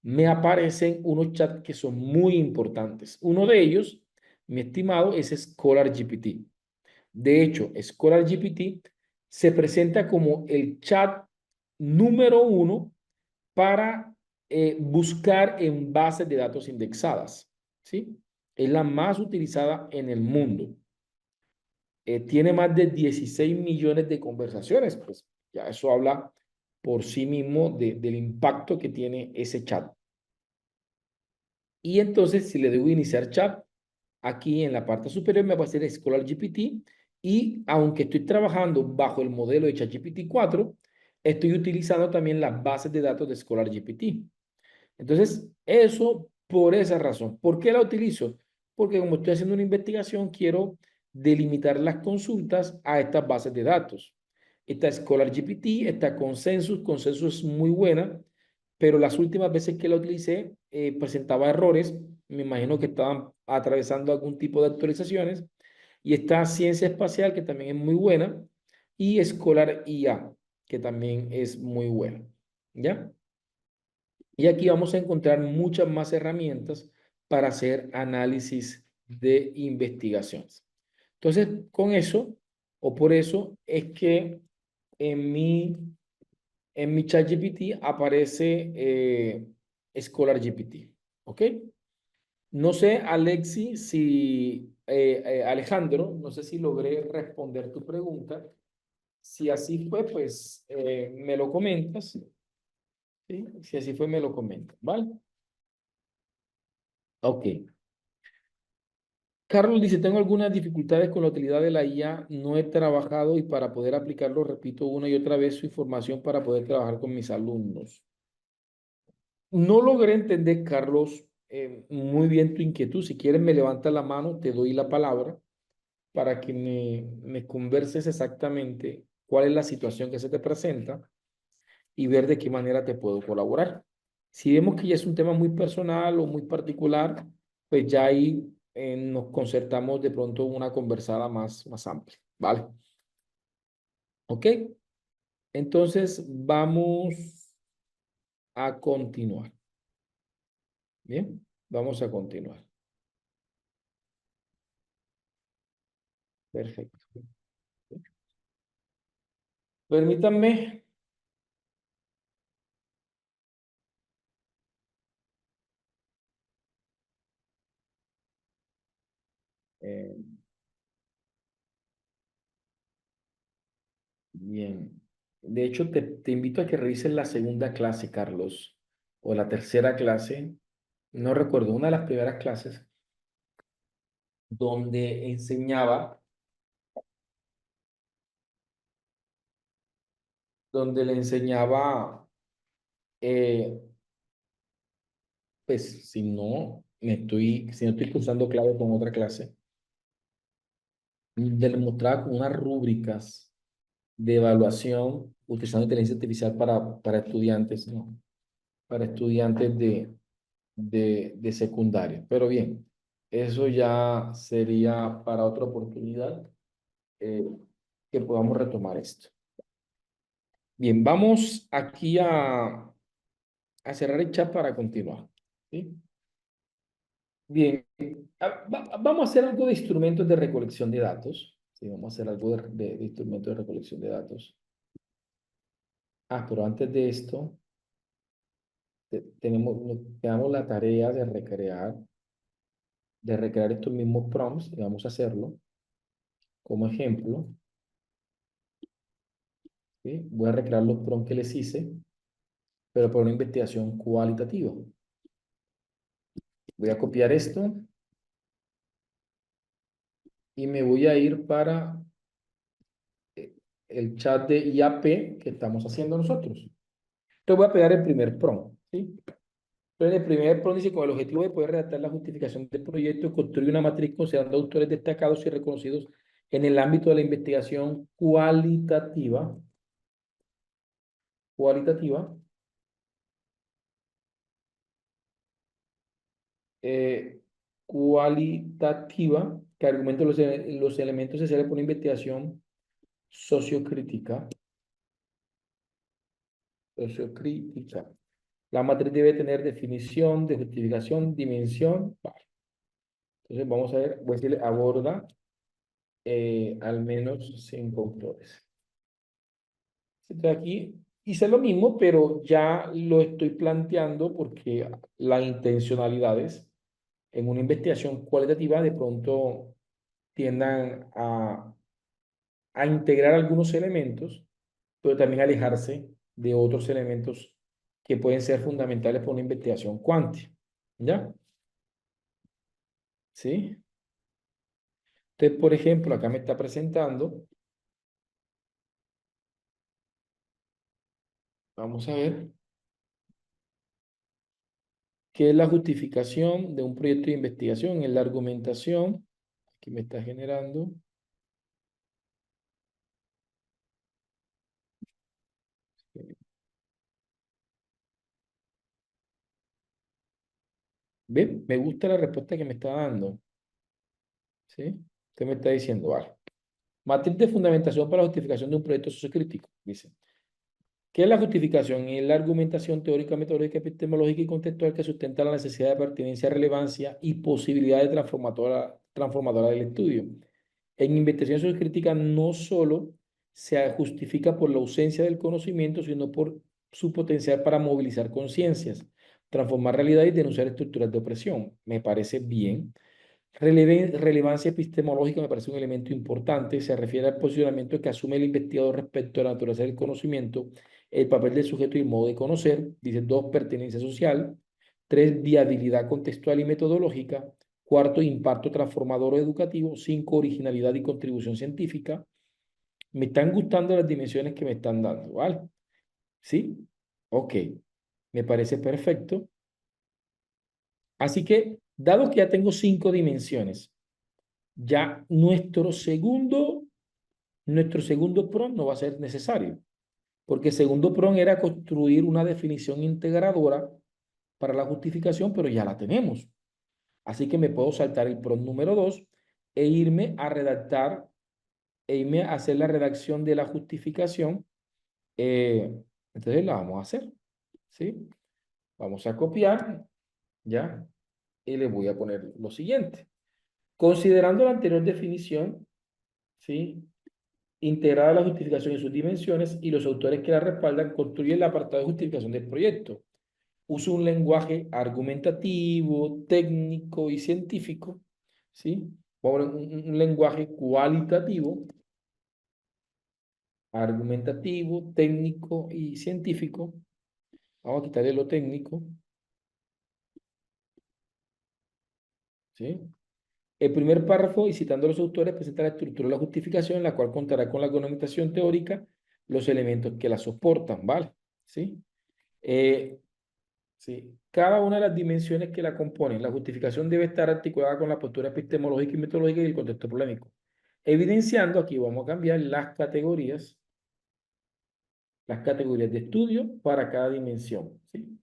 Me aparecen unos chats que son muy importantes. Uno de ellos, mi estimado, es Scholar GPT. De hecho, Scholar GPT se presenta como el chat número uno para buscar en bases de datos indexadas, ¿sí? Es la más utilizada en el mundo. Tiene más de 16 millones de conversaciones, pues ya eso habla por sí mismo del impacto que tiene ese chat. Y entonces, si le doy a iniciar chat, aquí en la parte superior me va a hacer Scholar GPT y aunque estoy trabajando bajo el modelo de ChatGPT 4, estoy utilizando también las bases de datos de Scholar GPT. Entonces, eso por esa razón. ¿Por qué la utilizo? Porque como estoy haciendo una investigación, quiero delimitar las consultas a estas bases de datos. Está Scholar GPT, está Consensus. Consensus es muy buena, pero las últimas veces que la utilicé presentaba errores. Me imagino que estaban atravesando algún tipo de actualizaciones. Y está Ciencia Espacial, que también es muy buena, y Scholar IA, que también es muy buena. ¿Ya? Y aquí vamos a encontrar muchas más herramientas para hacer análisis de investigaciones. Entonces, con eso, o por eso, es que en mi ChatGPT aparece Scholar GPT. ¿Ok? No sé, Alexi, si Alejandro, no sé si logré responder tu pregunta. Si así fue, pues me lo comentas. ¿Sí? Si así fue, me lo comentas. ¿Vale? Ok. Carlos dice, tengo algunas dificultades con la utilidad de la IA, no he trabajado y para poder aplicarlo repito una y otra vez su información para poder trabajar con mis alumnos. No logré entender, Carlos, muy bien tu inquietud. Si quieres, me levanta la mano, te doy la palabra para que me converses exactamente cuál es la situación que se te presenta y ver de qué manera te puedo colaborar. Si vemos que ya es un tema muy personal o muy particular, pues ya ahí nos concertamos de pronto una conversada más amplia, ¿vale? ¿Ok? Entonces vamos a continuar. Bien, vamos a continuar. Perfecto. Permítanme, eh, bien. De hecho, te invito a que revises la segunda clase, Carlos, o la tercera clase, no recuerdo, una de las primeras clases donde le enseñaba, eh, pues si no estoy cruzando clave con otra clase, le mostraba con unas rúbricas de evaluación utilizando inteligencia artificial para estudiantes, ¿no? Para estudiantes de secundaria. Pero bien, eso ya sería para otra oportunidad eh, que podamos retomar esto. Bien, vamos aquí a cerrar el chat para continuar. ¿Sí? Bien, vamos a hacer algo de instrumentos de recolección de datos. Sí, vamos a hacer algo de instrumentos de recolección de datos. Pero antes de esto, tenemos la tarea de recrear de recrear estos mismos prompts y vamos a hacerlo como ejemplo. ¿Sí? Voy a recrear los prompts que les hice, pero para una investigación cualitativa. Voy a copiar esto y me voy a ir para el chat de IAP que estamos haciendo nosotros. Entonces voy a pegar el primer prompt, ¿sí? Entonces el primer prompt dice, con el objetivo de poder redactar la justificación del proyecto, construir una matriz considerando autores destacados y reconocidos en el ámbito de la investigación cualitativa, cualitativa, eh, cualitativa, que argumente los elementos esenciales para una investigación sociocrítica, sociocrítica. La matriz debe tener definición, de justificación, dimensión. Vale. Entonces vamos a ver, voy a decirle aborda al menos 5 autores. Entonces aquí hice lo mismo, pero ya lo estoy planteando porque las intencionalidades en una investigación cualitativa de pronto tiendan a integrar algunos elementos, pero también alejarse de otros elementos que pueden ser fundamentales para una investigación cuántica. ¿Ya? ¿Sí? Entonces, por ejemplo, acá me está presentando, vamos a ver, qué es la justificación de un proyecto de investigación, en la argumentación, aquí me está generando. ¿Ve? Me gusta la respuesta que me está dando. ¿Sí? Usted me está diciendo, vale. Matriz de fundamentación para la justificación de un proyecto sociocrítico, dice. ¿Qué es la justificación? Es la argumentación teórica, metodológica, epistemológica y contextual que sustenta la necesidad de pertinencia, relevancia y posibilidad de transformadora del estudio. En investigación sociocrítica no solo se justifica por la ausencia del conocimiento, sino por su potencial para movilizar conciencias, transformar realidad y denunciar estructuras de opresión. Me parece bien. Relevancia epistemológica me parece un elemento importante. Se refiere al posicionamiento que asume el investigador respecto a la naturaleza del conocimiento, el papel del sujeto y el modo de conocer. Dice dos, pertenencia social. Tres, viabilidad contextual y metodológica. Cuarto, impacto transformador o educativo. Cinco, originalidad y contribución científica. Me están gustando las dimensiones que me están dando, ¿vale? ¿Sí? Ok. Me parece perfecto. Así que, dado que ya tengo 5 dimensiones, ya nuestro segundo prompt no va a ser necesario, porque el segundo prompt era construir una definición integradora para la justificación, pero ya la tenemos. Así que me puedo saltar el prompt número 2 e irme a redactar, e irme a hacer la redacción de la justificación. Eh, entonces la vamos a hacer, ¿sí? Vamos a copiar, ¿ya? Y le voy a poner lo siguiente. Considerando la anterior definición, ¿sí? Integrada la justificación en sus dimensiones y los autores que la respaldan construyen el apartado de justificación del proyecto. Uso un lenguaje argumentativo, técnico y científico, ¿sí? Vamos a poner un lenguaje cualitativo, argumentativo, técnico y científico. Vamos a quitarle lo técnico, ¿sí? El primer párrafo, y citando a los autores, presenta la estructura de la justificación, la cual contará con la argumentación teórica, los elementos que la soportan, ¿vale? ¿Sí? Eh, Sí, cada una de las dimensiones que la componen, la justificación debe estar articulada con la postura epistemológica y metodológica y el contexto polémico. Evidenciando, aquí vamos a cambiar las categorías de estudio para cada dimensión, ¿sí?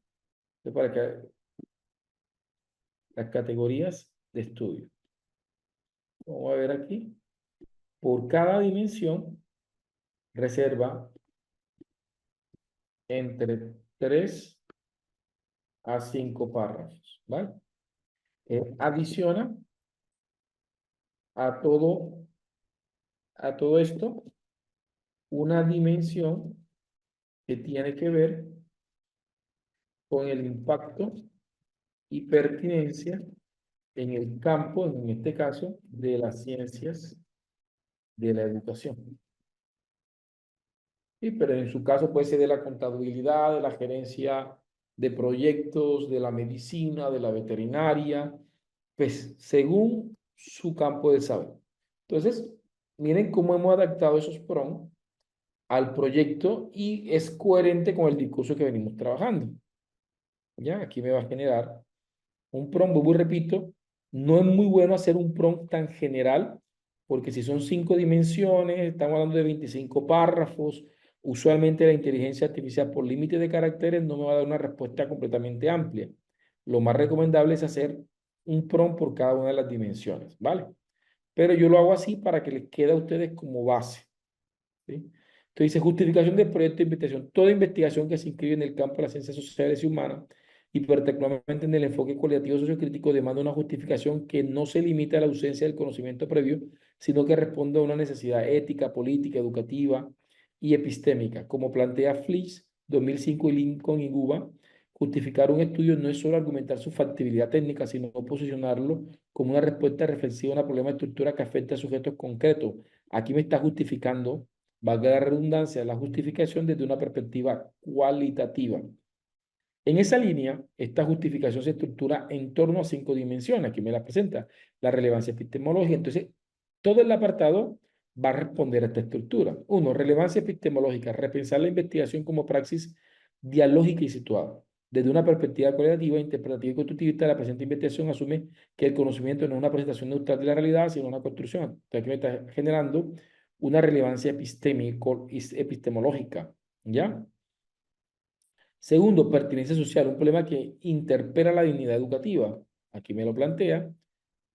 Para las categorías de estudio. Vamos a ver aquí, por cada dimensión, reserva entre 3 a 5 párrafos, ¿vale? Adiciona a todo esto una dimensión que tiene que ver con el impacto y pertinencia en el campo, en este caso, de las ciencias de la educación. Sí, pero en su caso puede ser de la contabilidad, de la gerencia de proyectos, de la medicina, de la veterinaria, pues según su campo de saber. Entonces, miren cómo hemos adaptado esos prompts al proyecto y es coherente con el discurso que venimos trabajando. Ya, aquí me va a generar un prompt, vuelvo y repito, no es muy bueno hacer un prompt tan general, porque si son 5 dimensiones, estamos hablando de 25 párrafos, usualmente la inteligencia artificial por límite de caracteres no me va a dar una respuesta completamente amplia. Lo más recomendable es hacer un prompt por cada una de las dimensiones, ¿vale? Pero yo lo hago así para que les quede a ustedes como base, ¿sí? Entonces dice, justificación del proyecto de investigación. Toda investigación que se inscribe en el campo de las ciencias sociales y humanas y particularmente en el enfoque cualitativo sociocrítico demanda una justificación que no se limite a la ausencia del conocimiento previo, sino que responda a una necesidad ética, política, educativa y epistémica. Como plantea Fliss, 2005 y Lincoln y Guba, justificar un estudio no es solo argumentar su factibilidad técnica, sino posicionarlo como una respuesta reflexiva a un problema de estructura que afecta a sujetos concretos. Aquí me está justificando, valga la redundancia, la justificación desde una perspectiva cualitativa. En esa línea, esta justificación se estructura en torno a 5 dimensiones. Aquí me la presenta. La relevancia epistemológica. Entonces, todo el apartado va a responder a esta estructura. Uno, relevancia epistemológica. Repensar la investigación como praxis dialógica y situada. Desde una perspectiva cualitativa, interpretativa y constructivista, la presente investigación asume que el conocimiento no es una presentación neutral de la realidad, sino una construcción. Entonces, aquí me está generando una relevancia epistemológica. ¿Ya? Segundo, pertinencia social, un problema que interpela la dignidad educativa. Aquí me lo plantea.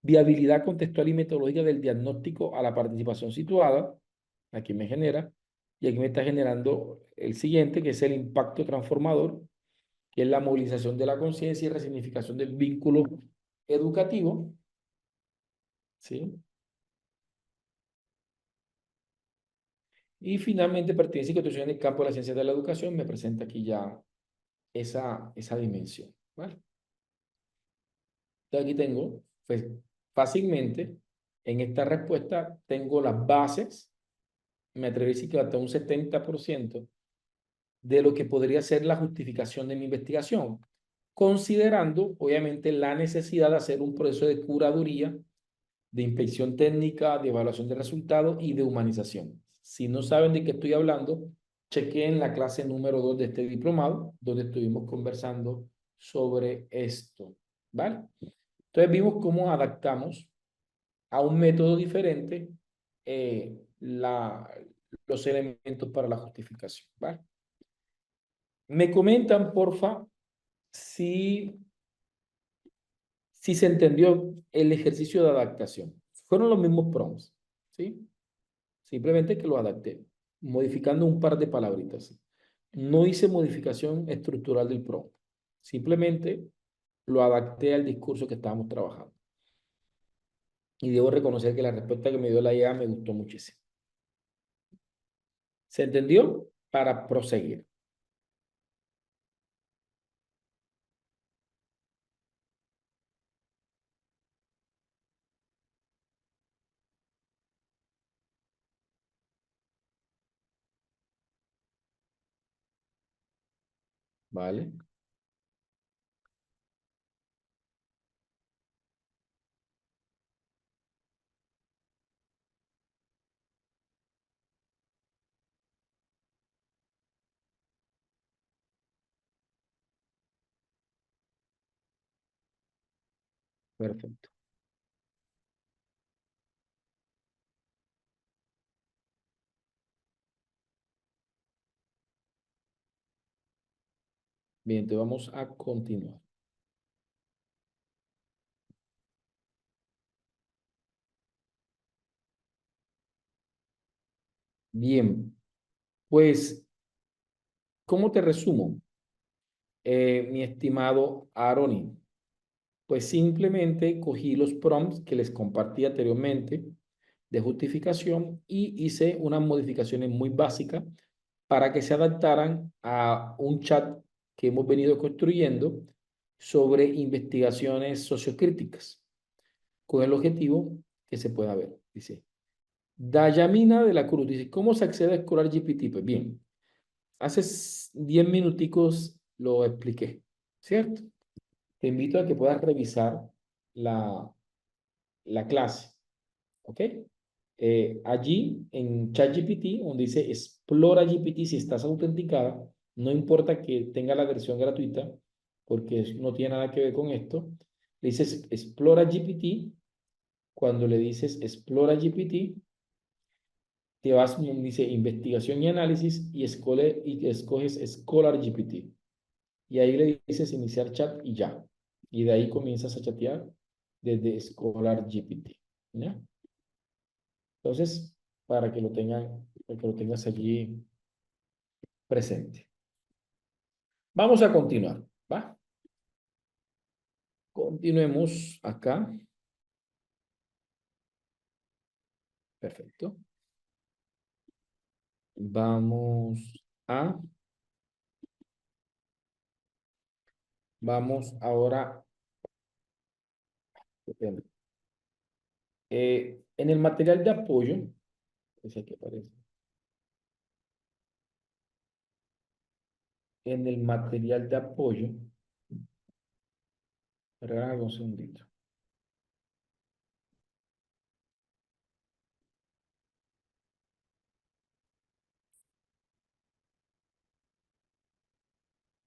Viabilidad contextual y metodológica del diagnóstico a la participación situada. Aquí me genera. Y aquí me está generando el siguiente, que es el impacto transformador, que es la movilización de la conciencia y resignificación del vínculo educativo. ¿Sí? Y finalmente, pertinencia y construcción en el campo de la ciencia de la educación. Me presenta aquí ya esa dimensión. ¿Vale? Entonces aquí tengo, pues fácilmente, en esta respuesta tengo las bases, me atrevo a decir que hasta un 70% de lo que podría ser la justificación de mi investigación, considerando obviamente la necesidad de hacer un proceso de curaduría, de inspección técnica, de evaluación de resultados y de humanización. Si no saben de qué estoy hablando, chequen la clase número 2 de este diplomado, donde estuvimos conversando sobre esto, ¿vale? Entonces vimos cómo adaptamos a un método diferente los elementos para la justificación, ¿vale? Me comentan, porfa, si, si se entendió el ejercicio de adaptación. Fueron los mismos prompts, ¿sí? Simplemente que lo adapté, modificando un par de palabritas. No hice modificación estructural del prompt. Simplemente lo adapté al discurso que estábamos trabajando. Y debo reconocer que la respuesta que me dio la IA me gustó muchísimo. ¿Se entendió? Para proseguir. ¿Vale? Perfecto. Bien, entonces vamos a continuar. Bien, pues, ¿cómo te resumo, mi estimado Aroni? Pues simplemente cogí los prompts que les compartí anteriormente de justificación y hice unas modificaciones muy básicas para que se adaptaran a un chat que hemos venido construyendo sobre investigaciones sociocríticas. con el objetivo que se pueda ver. Dice, Dayamina de la Cruz, dice, ¿cómo se accede a Scholar GPT? Pues bien, hace 10 minuticos lo expliqué, ¿cierto? Te invito a que puedas revisar la, la clase, ¿ok? Allí en ChatGPT, donde dice Explora GPT, si estás autenticada, no importa que tenga la versión gratuita, porque no tiene nada que ver con esto. Le dices Explora GPT. Cuando le dices Explora GPT, te vas, dice investigación y análisis y escoges Scholar GPT. Y ahí le dices iniciar chat y ya. Y de ahí comienzas a chatear desde Scholar GPT. ¿Ya? Entonces, para que lo tengas allí presente. Vamos a continuar, ¿va? Continuemos acá. Perfecto. Vamos a, vamos ahora, qué pena. En el material de apoyo, es aquí aparece, en el material de apoyo, regálame un segundito.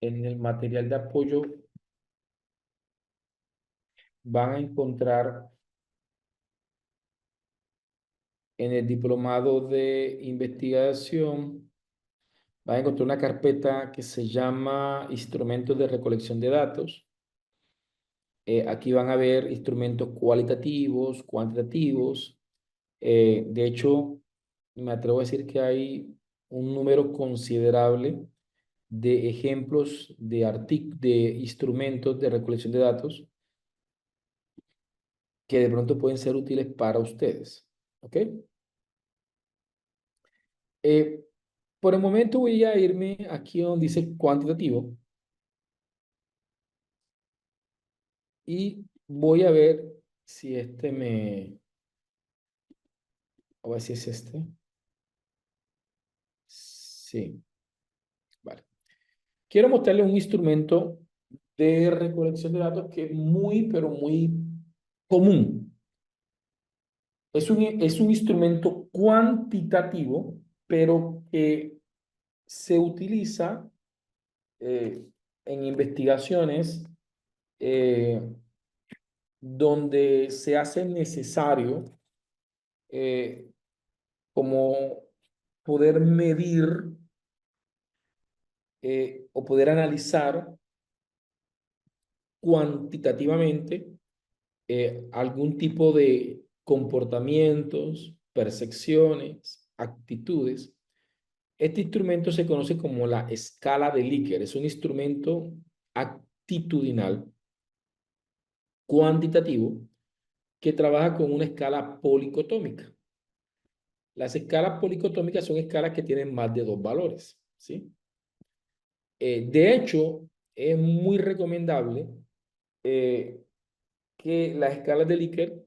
En el material de apoyo van a encontrar en el diplomado de investigación, van a encontrar una carpeta que se llama Instrumentos de Recolección de Datos. Aquí van a ver instrumentos cualitativos, cuantitativos. De hecho, me atrevo a decir que hay un número considerable de ejemplos de instrumentos de recolección de datos que de pronto pueden ser útiles para ustedes. ¿Ok? Eh, por el momento voy a irme aquí donde dice cuantitativo y voy a ver si este a ver si es este. Sí, vale. Quiero mostrarles un instrumento de recolección de datos que es muy, pero muy común. Es un instrumento cuantitativo, pero que se utiliza en investigaciones eh, donde se hace necesario eh, como poder medir o poder analizar cuantitativamente algún tipo de comportamientos, percepciones, actitudes. Este instrumento se conoce como la escala de Likert. Es un instrumento actitudinal cuantitativo que trabaja con una escala policotómica. Las escalas policotómicas son escalas que tienen más de dos valores, ¿sí? De hecho, es muy recomendable eh, que las escalas de Likert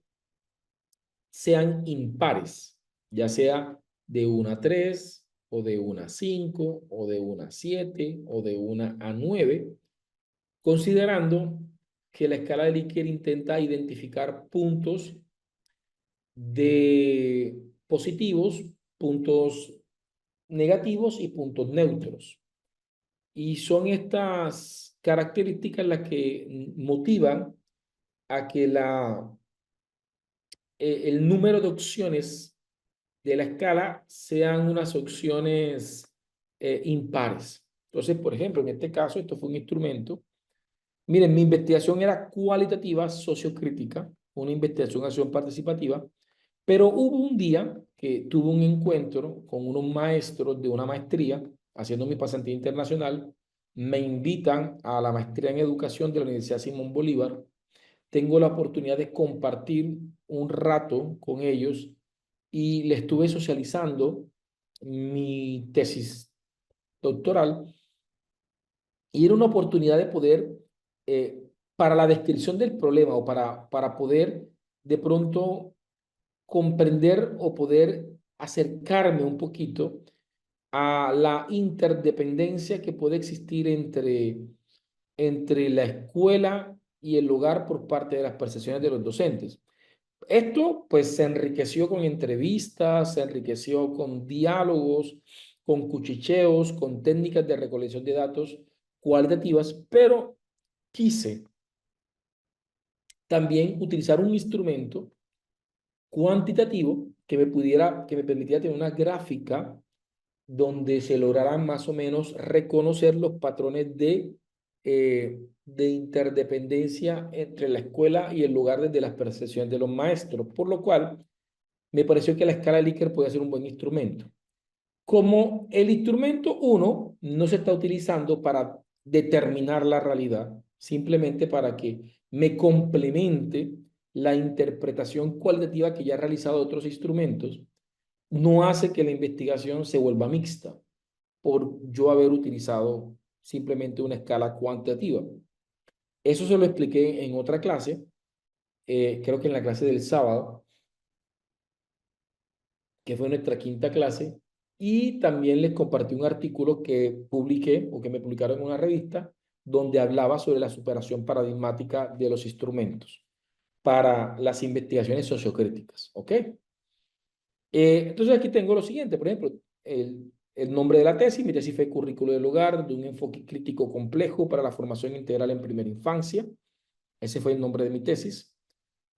sean impares, ya sea de 1 a 3, o de 1 a 5, o de 1 a 7, o de 1 a 9, considerando que la escala de Likert intenta identificar puntos de positivos, puntos negativos y puntos neutros. Y son estas características las que motivan a que el número de opciones de la escala sean unas opciones impares. Entonces, por ejemplo, en este caso, esto fue un instrumento. Miren, mi investigación era cualitativa, sociocrítica, una investigación acción participativa, pero hubo un día que tuve un encuentro con unos maestros de una maestría, haciendo mi pasantía internacional. Me invitan a la maestría en educación de la Universidad Simón Bolívar. Tengo la oportunidad de compartir un rato con ellos y le estuve socializando mi tesis doctoral y era una oportunidad de poder, para la descripción del problema o para poder de pronto comprender o poder acercarme un poquito a la interdependencia que puede existir entre la escuela y el hogar por parte de las percepciones de los docentes. Esto pues se enriqueció con entrevistas, se enriqueció con diálogos, con cuchicheos, con técnicas de recolección de datos cualitativas, pero quise también utilizar un instrumento cuantitativo que me permitiera tener una gráfica donde se lograran más o menos reconocer los patrones de interdependencia entre la escuela y el lugar desde las percepciones de los maestros, por lo cual me pareció que la escala de Likert podía ser un buen instrumento. Como el instrumento uno no se está utilizando para determinar la realidad, simplemente para que me complemente la interpretación cualitativa que ya he realizado de otros instrumentos, no hace que la investigación se vuelva mixta por yo haber utilizado simplemente una escala cuantitativa. Eso se lo expliqué en otra clase, creo que en la clase del sábado, que fue nuestra quinta clase, y también les compartí un artículo que publiqué o que me publicaron en una revista donde hablaba sobre la superación paradigmática de los instrumentos para las investigaciones sociocríticas, ¿ok? Entonces aquí tengo lo siguiente, por ejemplo, el nombre de la tesis. Mi tesis fue Currículo del Hogar, de un enfoque crítico complejo para la formación integral en primera infancia. Ese fue el nombre de mi tesis.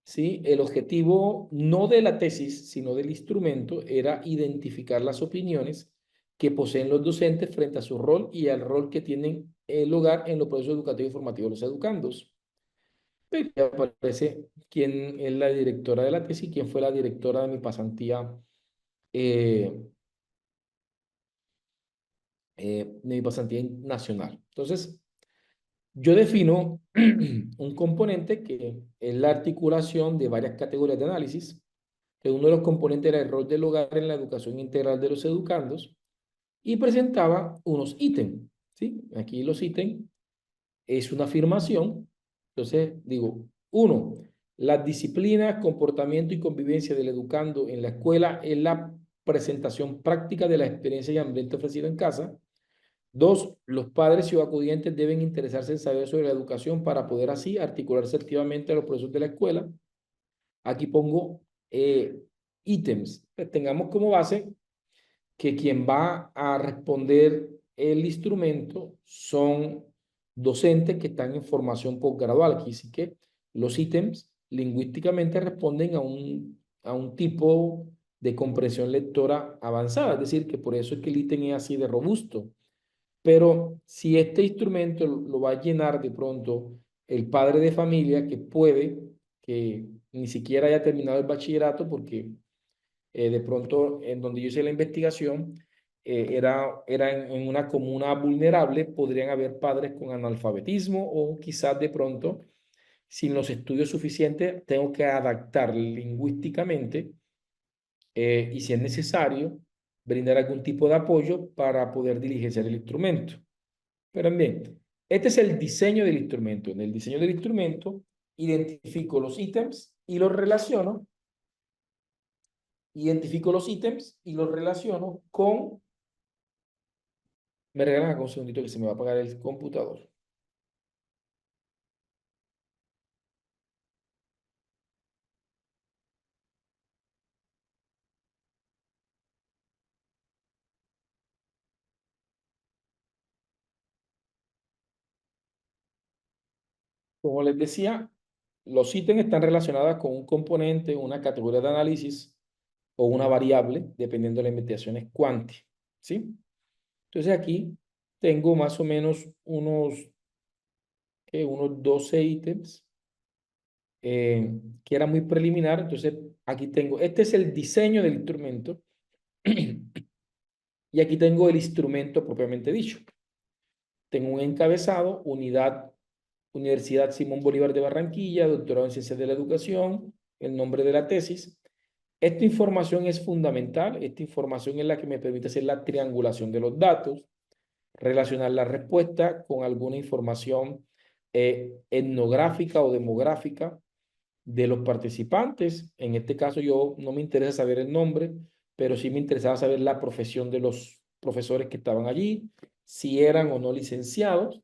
¿Sí? El objetivo no de la tesis, sino del instrumento, era identificar las opiniones que poseen los docentes frente a su rol y al rol que tienen el hogar en los procesos educativos y formativos de los educandos. Aquí aparece quién es la directora de la tesis, quién fue la directora de mi pasantía, eh, nacional. Entonces, yo defino un componente que es la articulación de varias categorías de análisis, que uno de los componentes era el rol del hogar en la educación integral de los educandos, y presentaba unos ítems, ¿sí? Aquí los ítems es una afirmación. Entonces, digo, uno, las disciplinas, comportamiento y convivencia del educando en la escuela es la presentación práctica de la experiencia y ambiente ofrecido en casa. Dos, los padres y o acudientes deben interesarse en saber sobre la educación para poder así articularse activamente a los procesos de la escuela. Aquí pongo ítems. Pues tengamos como base que quien va a responder el instrumento son docentes que están en formación posgradual. Aquí sí que los ítems lingüísticamente responden a un tipo de comprensión lectora avanzada, es decir, que por eso es que el ítem es así de robusto. Pero si este instrumento lo va a llenar de pronto el padre de familia que puede, que ni siquiera haya terminado el bachillerato, porque de pronto en donde yo hice la investigación era en una comuna vulnerable, podrían haber padres con analfabetismo o quizás de pronto sin los estudios suficientes tengo que adaptar lingüísticamente y si es necesario brindar algún tipo de apoyo para poder diligenciar el instrumento. Pero bien, este es el diseño del instrumento. En el diseño del instrumento identifico los ítems y los relaciono. Identifico los ítems y los relaciono con... Me regalan acá un segundito que se me va a apagar el computador. Como les decía, los ítems están relacionados con un componente, una categoría de análisis o una variable, dependiendo de la investigación es cuanti, ¿sí? Entonces aquí tengo más o menos unos 12 ítems que era muy preliminar. Entonces aquí tengo, este es el diseño del instrumento y aquí tengo el instrumento propiamente dicho. Tengo un encabezado, Universidad Simón Bolívar de Barranquilla, doctorado en Ciencias de la Educación, el nombre de la tesis. Esta información es fundamental, esta información es la que me permite hacer la triangulación de los datos, relacionar la respuesta con alguna información etnográfica o demográfica, de los participantes. En este caso yo no me interesa saber el nombre, pero sí me interesaba saber la profesión de los profesores que estaban allí, si eran o no licenciados,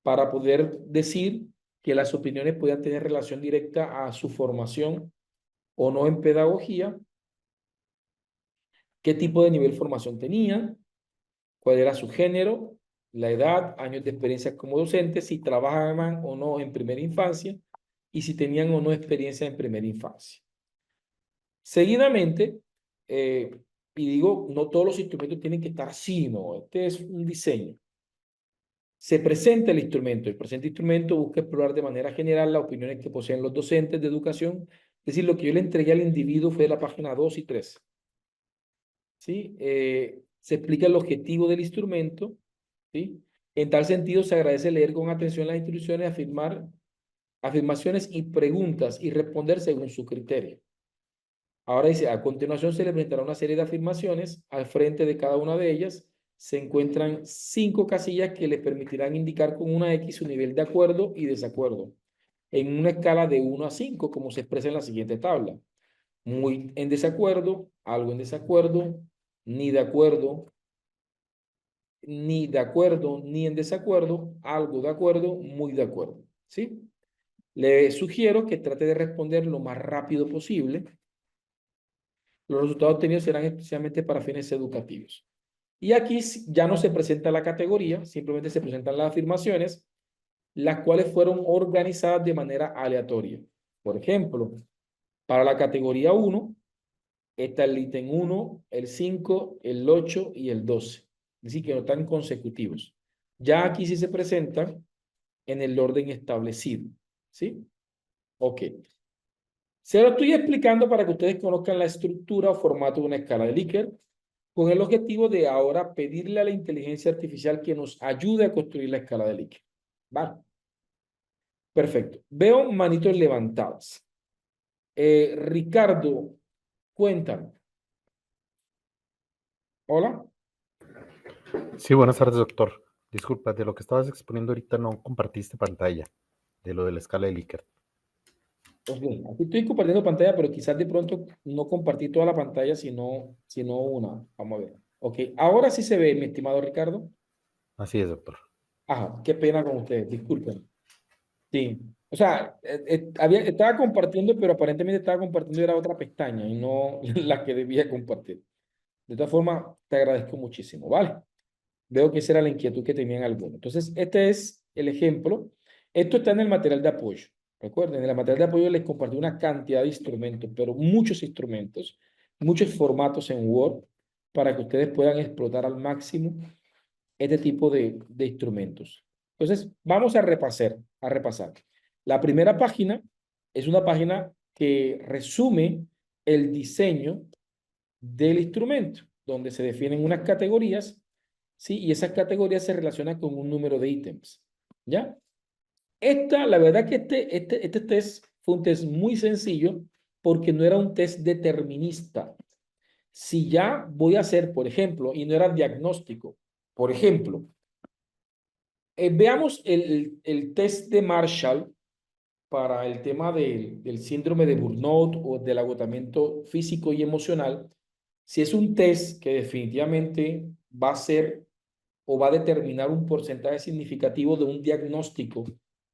para poder decir que las opiniones podían tener relación directa a su formación o no en pedagogía, qué tipo de nivel de formación tenían, cuál era su género, la edad, años de experiencia como docentes, si trabajaban o no en primera infancia y si tenían o no experiencia en primera infancia. Seguidamente, y digo, no todos los instrumentos tienen que estar así, no, este es un diseño. Se presenta el instrumento. El presente instrumento busca explorar de manera general las opiniones que poseen los docentes de educación. Es decir, lo que yo le entregué al individuo fue la página 2 y 3. ¿Sí? Se explica el objetivo del instrumento. ¿Sí? En tal sentido, se agradece leer con atención las instrucciones, afirmaciones y preguntas y responder según su criterio. Ahora dice, a continuación se le presentará una serie de afirmaciones. Al frente de cada una de ellas se encuentran 5 casillas que le permitirán indicar con una X su nivel de acuerdo y desacuerdo, en una escala de 1 a 5, como se expresa en la siguiente tabla. Muy en desacuerdo, algo en desacuerdo, ni de acuerdo, ni de acuerdo, ni en desacuerdo, algo de acuerdo, muy de acuerdo. ¿Sí? Le sugiero que trate de responder lo más rápido posible. Los resultados obtenidos serán especialmente para fines educativos. Y aquí ya no se presenta la categoría, simplemente se presentan las afirmaciones, las cuales fueron organizadas de manera aleatoria. Por ejemplo, para la categoría 1, está el ítem 1, el 5, el 8 y el 12. Es decir, que no están consecutivos. Ya aquí sí se presentan en el orden establecido. ¿Sí? Ok. Se lo estoy explicando para que ustedes conozcan la estructura o formato de una escala de Likert, con el objetivo de ahora pedirle a la inteligencia artificial que nos ayude a construir la escala de Likert. ¿Vale? Perfecto. Veo manitos levantadas. Ricardo, cuéntame. Hola. Sí, buenas tardes, doctor. Disculpa, de lo que estabas exponiendo ahorita no compartiste pantalla, de lo de la escala de Likert. Pues bien, aquí estoy compartiendo pantalla, pero quizás de pronto no compartí toda la pantalla, sino una. Vamos a ver. Ok, ahora sí se ve, mi estimado Ricardo. Así es, doctor. Ajá, qué pena con ustedes, disculpen. Sí, o sea, estaba compartiendo, pero aparentemente estaba compartiendo era otra pestaña y no la que debía compartir. De todas formas, te agradezco muchísimo, ¿vale? Veo que esa era la inquietud que tenían algunos. Entonces, este es el ejemplo. Esto está en el material de apoyo. Recuerden, en el material de apoyo les compartí una cantidad de instrumentos, pero muchos instrumentos, muchos formatos en Word para que ustedes puedan explotar al máximo este tipo de instrumentos. Entonces, vamos a repasar. La primera página es una página que resume el diseño del instrumento, donde se definen unas categorías, ¿sí? Y esas categorías se relacionan con un número de ítems, ¿ya? La verdad que este test fue un test muy sencillo porque no era un test determinista. Si ya voy a hacer, por ejemplo, y no era diagnóstico, por ejemplo, veamos el test de Marshall para el tema del síndrome de burnout o del agotamiento físico y emocional. Si es un test que definitivamente va a ser o va a determinar un porcentaje significativo de un diagnóstico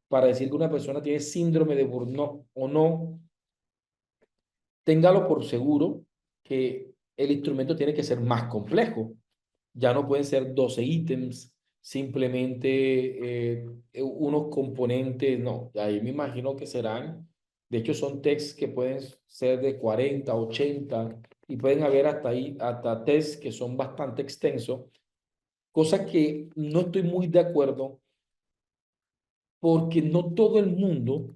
para decir que una persona tiene síndrome de burnout o no, téngalo por seguro que el instrumento tiene que ser más complejo. Ya no pueden ser 12 ítems, simplemente unos componentes, no, ahí me imagino que serán, de hecho son tests que pueden ser de 40, 80 y pueden haber hasta ahí, hasta tests que son bastante extensos, cosa que no estoy muy de acuerdo porque no todo el mundo,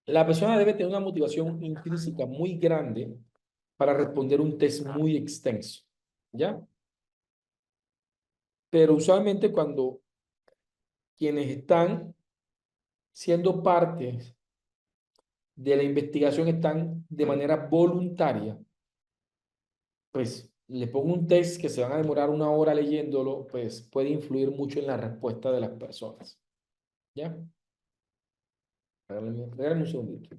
la persona debe tener una motivación intrínseca muy grande para responder un test muy extenso, ¿ya? Pero usualmente cuando quienes están siendo parte de la investigación están de manera voluntaria, pues le pongo un test que se van a demorar 1 hora leyéndolo, pues puede influir mucho en la respuesta de las personas, ¿ya? Regálame un segundito.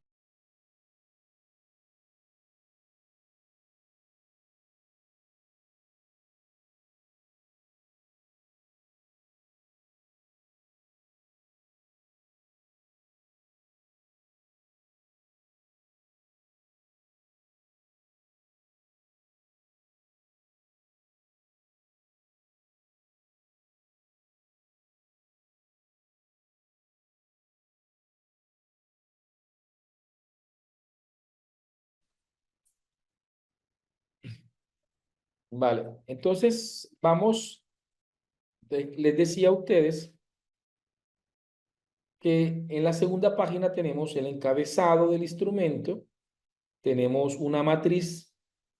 Vale, entonces vamos, les decía a ustedes que en la segunda página tenemos el encabezado del instrumento, tenemos una matriz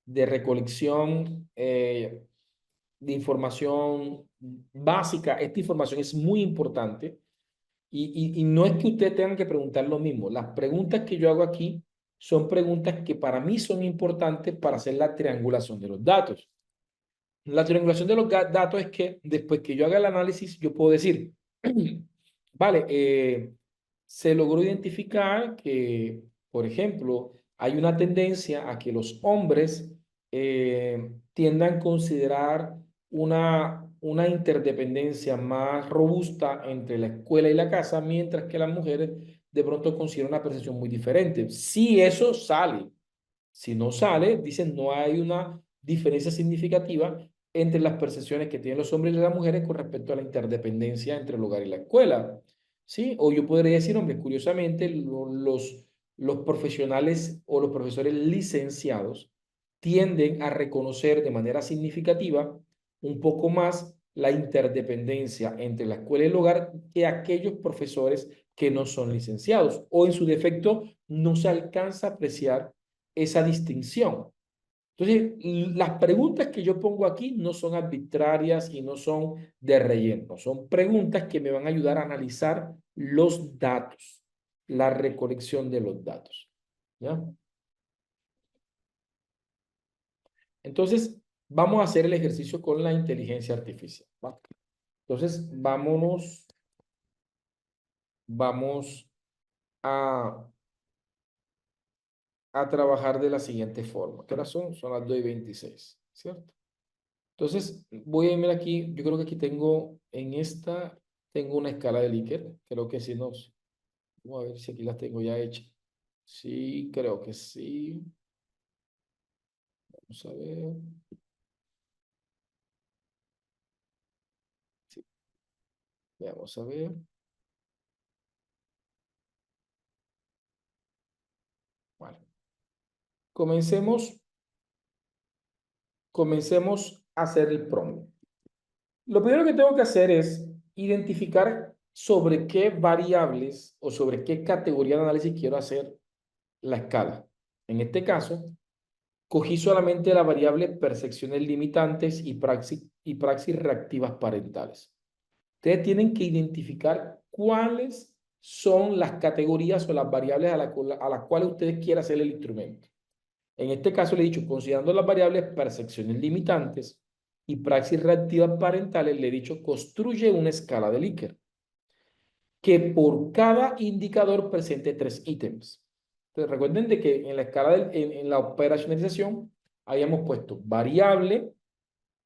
de recolección de información básica. Esta información es muy importante y no es que ustedes tengan que preguntar lo mismo. Las preguntas que yo hago aquí son preguntas que para mí son importantes para hacer la triangulación de los datos. La triangulación de los datos es que después que yo haga el análisis, yo puedo decir, vale, se logró identificar que, por ejemplo, hay una tendencia a que los hombres tiendan a considerar una interdependencia más robusta entre la escuela y la casa, mientras que las mujeres de pronto consideran una percepción muy diferente. Si eso sale, si no sale, dicen no hay una diferencia significativa entre las percepciones que tienen los hombres y las mujeres con respecto a la interdependencia entre el hogar y la escuela. ¿Sí? O yo podría decir, hombre, curiosamente, los profesionales o los profesores licenciados tienden a reconocer de manera significativa un poco más la interdependencia entre la escuela y el hogar que aquellos profesores que no son licenciados o en su defecto no se alcanza a apreciar esa distinción. Entonces, las preguntas que yo pongo aquí no son arbitrarias y no son de relleno, son preguntas que me van a ayudar a analizar los datos, la recolección de los datos. ¿Ya? Entonces, vamos a hacer el ejercicio con la inteligencia artificial. ¿Va? Entonces, vamos a, a trabajar de la siguiente forma. ¿Qué horas son? Son las 2:26, ¿cierto? Entonces, voy a irme aquí. Yo creo que aquí tengo, en esta, tengo una escala de Likert. Creo que sí nos. Vamos a ver si aquí las tengo ya hechas. Sí, creo que sí. Vamos a ver. Sí, vamos a ver. Vale. Comencemos, comencemos a hacer el prompt. Lo primero que tengo que hacer es identificar sobre qué variables o sobre qué categoría de análisis quiero hacer la escala. En este caso, cogí solamente la variable percepciones limitantes y praxis reactivas parentales. Ustedes tienen que identificar cuáles son las categorías o las variables a las cuales ustedes quieren hacer el instrumento. En este caso le he dicho, considerando las variables percepciones limitantes y praxis reactivas parentales, le he dicho, construye una escala de Likert que por cada indicador presente 3 ítems. Entonces, recuerden de que en la escala, en la operacionalización, habíamos puesto variable,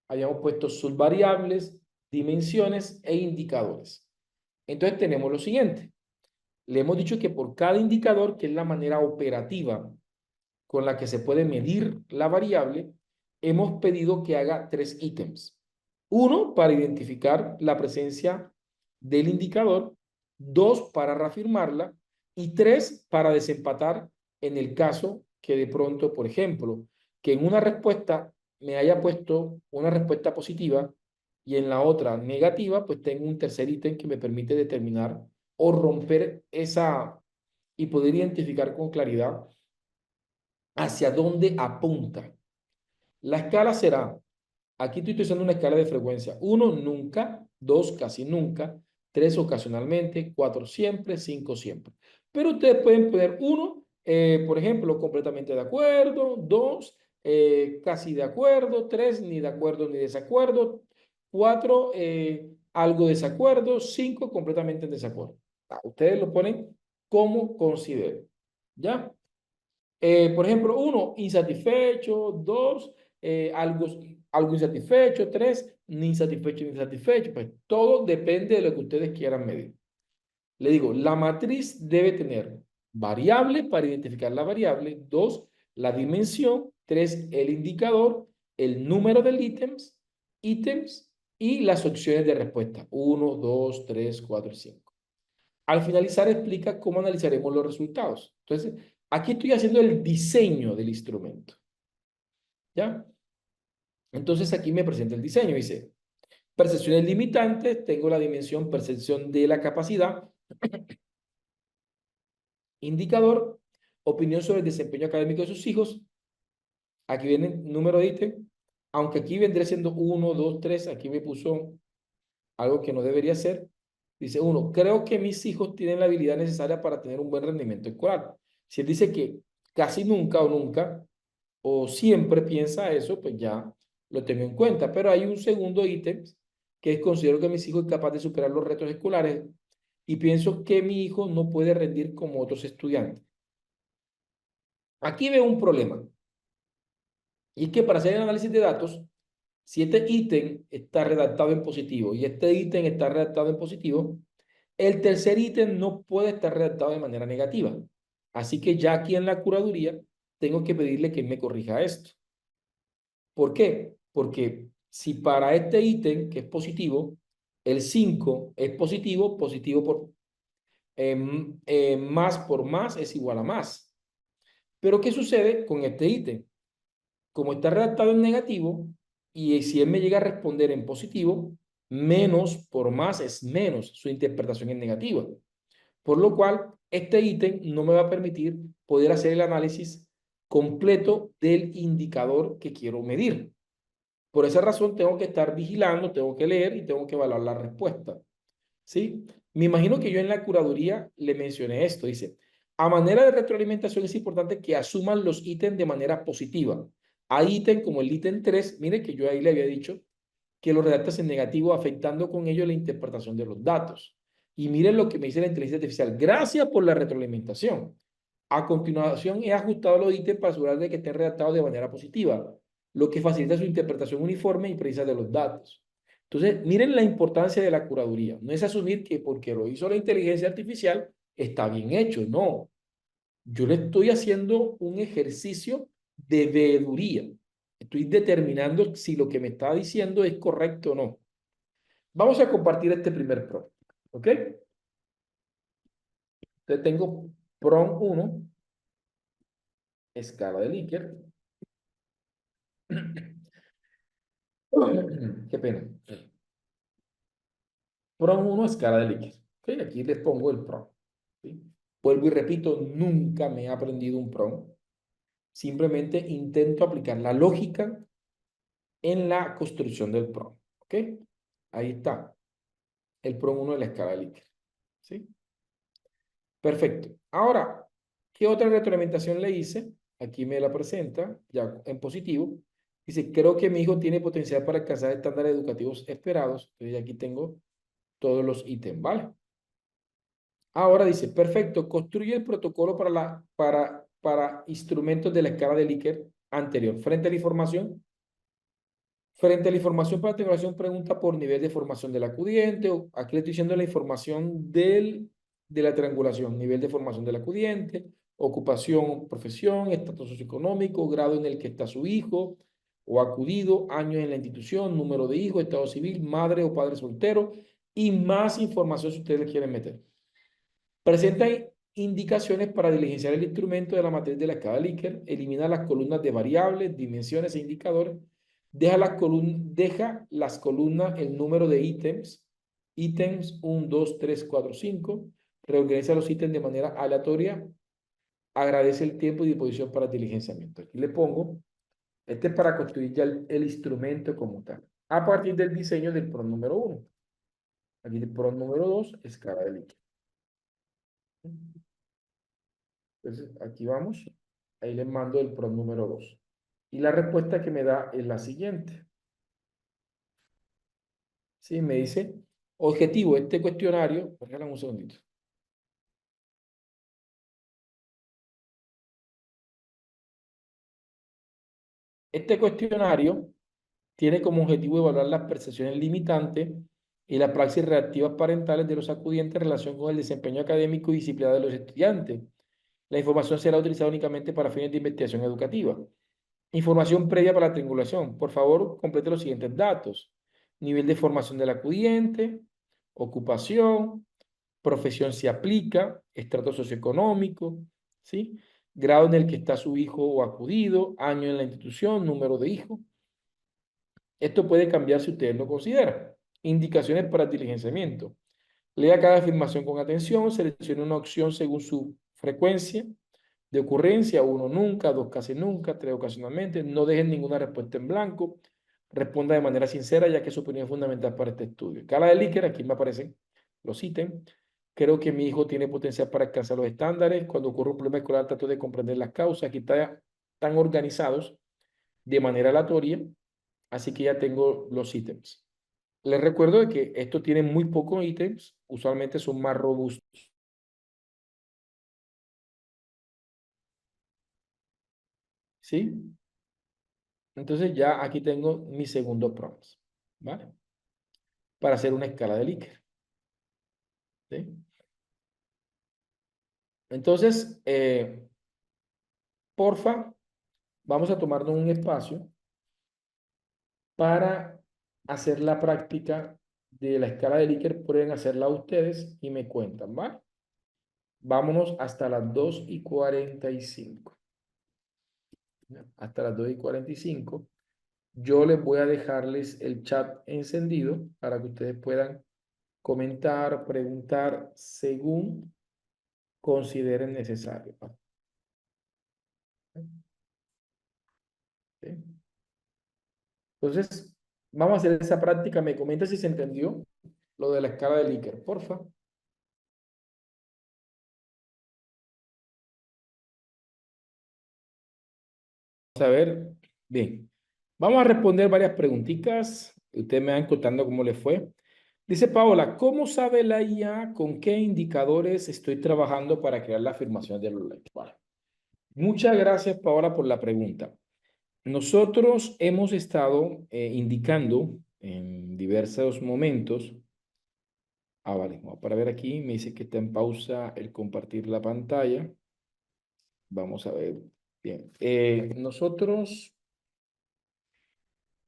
habíamos puesto subvariables, dimensiones e indicadores. Entonces, tenemos lo siguiente. Le hemos dicho que por cada indicador, que es la manera operativa con la que se puede medir la variable, hemos pedido que haga 3 ítems. Uno, para identificar la presencia del indicador. Dos, para reafirmarla. Y tres, para desempatar en el caso que de pronto, por ejemplo, que en una respuesta me haya puesto una respuesta positiva y en la otra negativa, pues tengo un tercer ítem que me permite determinar o romper esa y poder identificar con claridad hacia dónde apunta. La escala será, aquí estoy usando una escala de frecuencia. 1, nunca. 2, casi nunca. 3, ocasionalmente. 4, siempre. 5, siempre. Pero ustedes pueden poner 1, por ejemplo, completamente de acuerdo. 2, casi de acuerdo. 3, ni de acuerdo ni desacuerdo. 4, algo desacuerdo. 5, completamente en desacuerdo. Ustedes lo ponen como considere. ¿Ya? Por ejemplo, uno, insatisfecho, dos, algo insatisfecho, tres, ni insatisfecho ni insatisfecho. Pues todo depende de lo que ustedes quieran medir. Le digo, la matriz debe tener variables para identificar la variable, dos, la dimensión, tres, el indicador, el número del ítems y las opciones de respuesta, uno, dos, tres, cuatro y cinco. Al finalizar explica cómo analizaremos los resultados. Entonces, aquí estoy haciendo el diseño del instrumento. ¿Ya? Entonces aquí me presenta el diseño. Dice, percepciones limitantes, tengo la dimensión percepción de la capacidad, indicador, opinión sobre el desempeño académico de sus hijos. Aquí viene el número de ítem. Aunque aquí vendría siendo uno, 2, 3, aquí me puso algo que no debería ser. Dice uno, creo que mis hijos tienen la habilidad necesaria para tener un buen rendimiento escolar. Si él dice que casi nunca o nunca o siempre piensa eso, pues ya lo tengo en cuenta. Pero hay un segundo ítem que es considero que mis hijos es capaz de superar los retos escolares y pienso que mi hijo no puede rendir como otros estudiantes. Aquí veo un problema. Y es que para hacer el análisis de datos, si este ítem está redactado en positivo y este ítem está redactado en positivo, el tercer ítem no puede estar redactado de manera negativa. Así que ya aquí en la curaduría tengo que pedirle que me corrija esto. ¿Por qué? Porque si para este ítem que es positivo, el 5 es positivo, positivo por más por más es igual a más. Pero ¿qué sucede con este ítem? Como está redactado en negativo, y si él me llega a responder en positivo, menos por más es menos, su interpretación es negativa. Por lo cual, este ítem no me va a permitir poder hacer el análisis completo del indicador que quiero medir. Por esa razón, tengo que estar vigilando, tengo que leer y tengo que evaluar la respuesta. ¿Sí? Me imagino que yo en la curaduría le mencioné esto. Dice, a manera de retroalimentación es importante que asuman los ítems de manera positiva. Hay ítems como el ítem 3, mire que yo ahí le había dicho que lo redactas en negativo, afectando con ello la interpretación de los datos. Y miren lo que me dice la inteligencia artificial. Gracias por la retroalimentación. A continuación, he ajustado los ítems para asegurar de que estén redactados de manera positiva, lo que facilita su interpretación uniforme y precisa de los datos. Entonces, miren la importancia de la curaduría. No es asumir que porque lo hizo la inteligencia artificial está bien hecho. No, yo le estoy haciendo un ejercicio de veeduría. Estoy determinando si lo que me está diciendo es correcto o no. Vamos a compartir este primer prompt. ¿Ok? Entonces tengo prompt 1, escala de Likert. Qué pena. Prompt 1, escala de Likert. ¿Ok? Aquí les pongo el prompt. ¿Sí? Vuelvo y repito, nunca me he aprendido un prompt. Simplemente intento aplicar la lógica en la construcción del prompt. ¿Ok? Ahí está. El prompt 1 de la escala de Likert. ¿Sí? Perfecto. Ahora, ¿qué otra retroalimentación le hice? Aquí me la presenta, ya en positivo. Dice, creo que mi hijo tiene potencial para alcanzar estándares educativos esperados. Entonces, aquí tengo todos los ítems, ¿vale? Ahora dice, perfecto, construye el protocolo para instrumentos de la escala de Likert anterior. Frente a la información para tecnología, pregunta por nivel de formación del acudiente. Aquí le estoy diciendo la información de la triangulación, nivel de formación del acudiente, ocupación, profesión, estatus socioeconómico, grado en el que está su hijo o acudido, años en la institución, número de hijos, estado civil, madre o padre soltero y más información si ustedes le quieren meter. Presenta indicaciones para diligenciar el instrumento de la matriz de la escala Likert, elimina las columnas de variables, dimensiones e indicadores, deja las columnas el número de ítems 1, 2, 3, 4, 5, reorganiza los ítems de manera aleatoria, agradece el tiempo y disposición para el diligenciamiento. Aquí le pongo, este es para construir ya el instrumento como tal, a partir del diseño del PRON número 1. Aquí el PRON número 2, escala de Likert. Entonces, aquí vamos. Ahí les mando el prompt número 2. Y la respuesta que me da es la siguiente. Sí, me dice, objetivo, este cuestionario, regálame un segundito. Este cuestionario tiene como objetivo evaluar las percepciones limitantes y las praxis reactivas parentales de los acudientes en relación con el desempeño académico y disciplinario de los estudiantes. La información será utilizada únicamente para fines de investigación educativa. Información previa para la triangulación. Por favor, complete los siguientes datos. Nivel de formación del acudiente, ocupación, profesión si aplica, estrato socioeconómico, ¿sí? Grado en el que está su hijo o acudido, año en la institución, número de hijo. Esto puede cambiar si ustedes lo consideran. Indicaciones para el diligenciamiento. Lea cada afirmación con atención, seleccione una opción según su frecuencia de ocurrencia, uno nunca, dos casi nunca, tres ocasionalmente. No dejen ninguna respuesta en blanco. Responda de manera sincera, ya que su opinión es fundamental para este estudio. Escala de Likert, aquí me aparecen los ítems. Creo que mi hijo tiene potencial para alcanzar los estándares. Cuando ocurre un problema escolar, trato de comprender las causas. Aquí están organizados de manera aleatoria, así que ya tengo los ítems. Les recuerdo de que esto tiene muy pocos ítems, usualmente son más robustos. ¿Sí? Entonces ya aquí tengo mi segundo prompt, ¿vale? Para hacer una escala de Likert, ¿sí? Entonces, porfa, vamos a tomarnos un espacio para hacer la práctica de la escala de Likert. Pueden hacerla ustedes y me cuentan, ¿vale? Vámonos hasta las 2:45. Hasta las 2:45. Yo les voy a dejarles el chat encendido para que ustedes puedan comentar, preguntar según consideren necesario. ¿Sí? Entonces, vamos a hacer esa práctica. Me comenta si se entendió lo de la escala de Likert, porfa. Vamos a ver. Bien. Vamos a responder varias preguntitas. Ustedes me van contando cómo les fue. Dice Paola, ¿cómo sabe la IA con qué indicadores estoy trabajando para crear la afirmación de los likes? Vale. Muchas gracias, Paola, por la pregunta. Nosotros hemos estado indicando en diversos momentos. Vale, vamos para ver aquí. Me dice que está en pausa el compartir la pantalla. Vamos a ver. Bien. Nosotros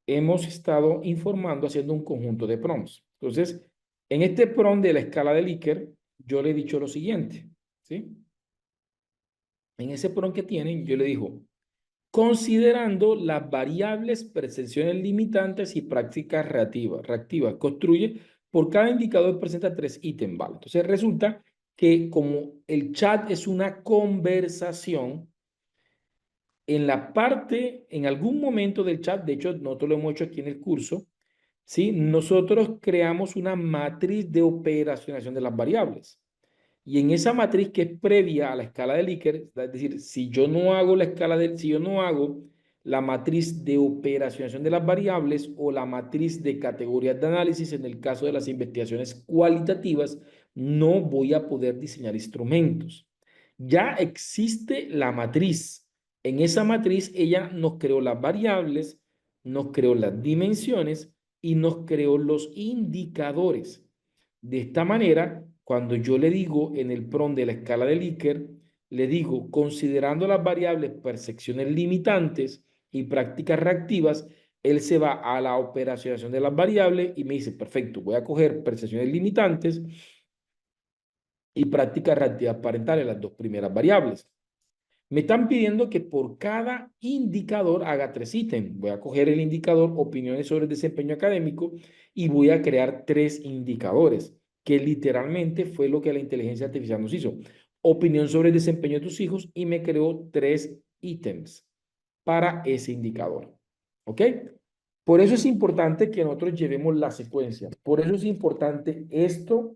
hemos estado informando haciendo un conjunto de prompts. Entonces, en este prompt de la escala de Likert, yo le he dicho lo siguiente, ¿sí? En ese prompt que tienen, yo le digo, considerando las variables, percepciones limitantes y prácticas reactivas. Construye, por cada indicador presenta 3 ítems, ¿vale? Entonces resulta que como el chat es una conversación, en la parte, en algún momento del chat, de hecho nosotros lo hemos hecho aquí en el curso, ¿sí? Nosotros creamos una matriz de operacionalización de las variables. Y en esa matriz que es previa a la escala de Likert, es decir, si yo no hago si yo no hago la matriz de operacionalización de las variables o la matriz de categorías de análisis, en el caso de las investigaciones cualitativas, no voy a poder diseñar instrumentos. Ya existe la matriz. En esa matriz ella nos creó las variables, nos creó las dimensiones y nos creó los indicadores. De esta manera, cuando yo le digo en el prompt de la escala de Likert, le digo, considerando las variables percepciones limitantes y prácticas reactivas, él se va a la operacionalización de las variables y me dice, perfecto, voy a coger percepciones limitantes y prácticas reactivas parentales, las dos primeras variables. Me están pidiendo que por cada indicador haga 3 ítems. Voy a coger el indicador opiniones sobre el desempeño académico y voy a crear 3 indicadores, que literalmente fue lo que la inteligencia artificial nos hizo. Opinión sobre el desempeño de tus hijos y me creó 3 ítems para ese indicador. ¿Ok? Por eso es importante que nosotros llevemos la secuencia. Por eso es importante esto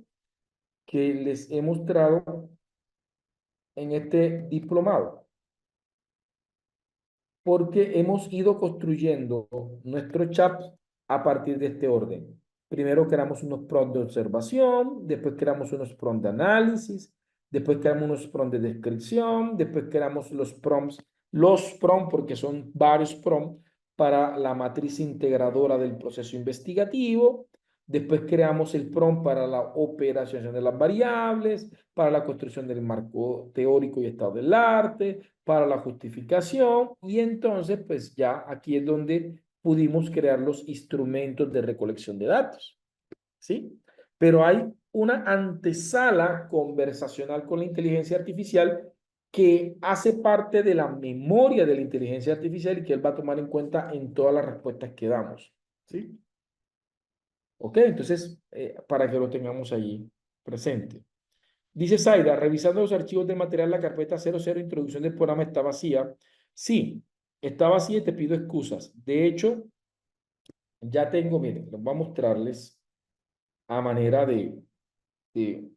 que les he mostrado en este diplomado, porque hemos ido construyendo nuestro chat a partir de este orden. Primero creamos unos prompts de observación, después creamos unos prompts de análisis, después creamos unos prompts de descripción, después creamos los prompts porque son varios prompts para la matriz integradora del proceso investigativo. Después creamos el prompt para la operación de las variables, para la construcción del marco teórico y estado del arte, para la justificación. Y entonces, pues ya aquí es donde pudimos crear los instrumentos de recolección de datos. ¿Sí? Pero hay una antesala conversacional con la inteligencia artificial que hace parte de la memoria de la inteligencia artificial y que él va a tomar en cuenta en todas las respuestas que damos. ¿Sí? ¿Ok? Entonces, para que lo tengamos allí presente. Dice Zaida, revisando los archivos del material, la carpeta 00, introducción del programa está vacía. Sí, está vacía y te pido excusas. De hecho, ya tengo, miren, los voy a mostrarles a manera de, de,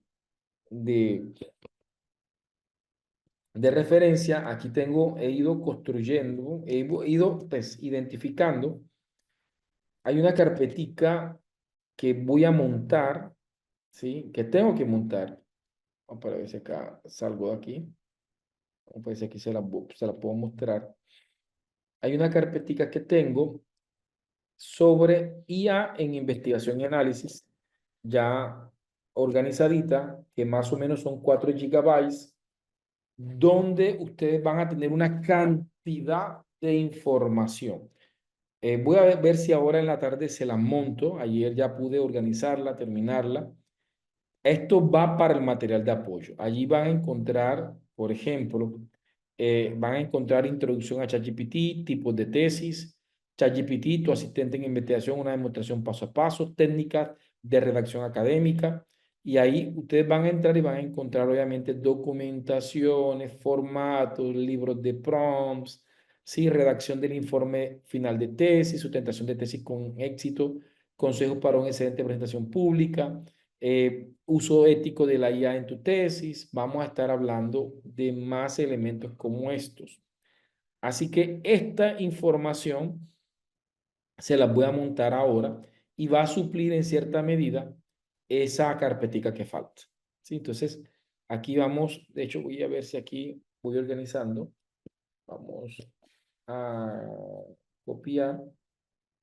de referencia. Aquí tengo, he ido construyendo, he ido pues, identificando. Hay una carpetica que voy a montar, ¿sí? Que tengo que montar. Vamos para ver si acá salgo de aquí. Vamos a ver si aquí se la puedo mostrar. Hay una carpetica que tengo sobre IA en investigación y análisis, ya organizadita, que más o menos son 4 gigabytes, donde ustedes van a tener una cantidad de información. Voy a ver si ahora en la tarde se la monto. Ayer ya pude organizarla, terminarla. Esto va para el material de apoyo. Allí van a encontrar, por ejemplo, van a encontrar introducción a ChatGPT, tipos de tesis, ChatGPT, tu asistente en investigación, una demostración paso a paso, técnicas de redacción académica. Y ahí ustedes van a entrar y van a encontrar, obviamente, documentaciones, formatos, libros de prompts, sí, redacción del informe final de tesis, sustentación de tesis con éxito, consejos para una excelente presentación pública, uso ético de la IA en tu tesis. Vamos a estar hablando de más elementos como estos. Así que esta información se las voy a montar ahora y va a suplir en cierta medida esa carpetica que falta. ¿Sí? Entonces, aquí vamos, de hecho voy a ver si aquí voy organizando. Vamos a copiar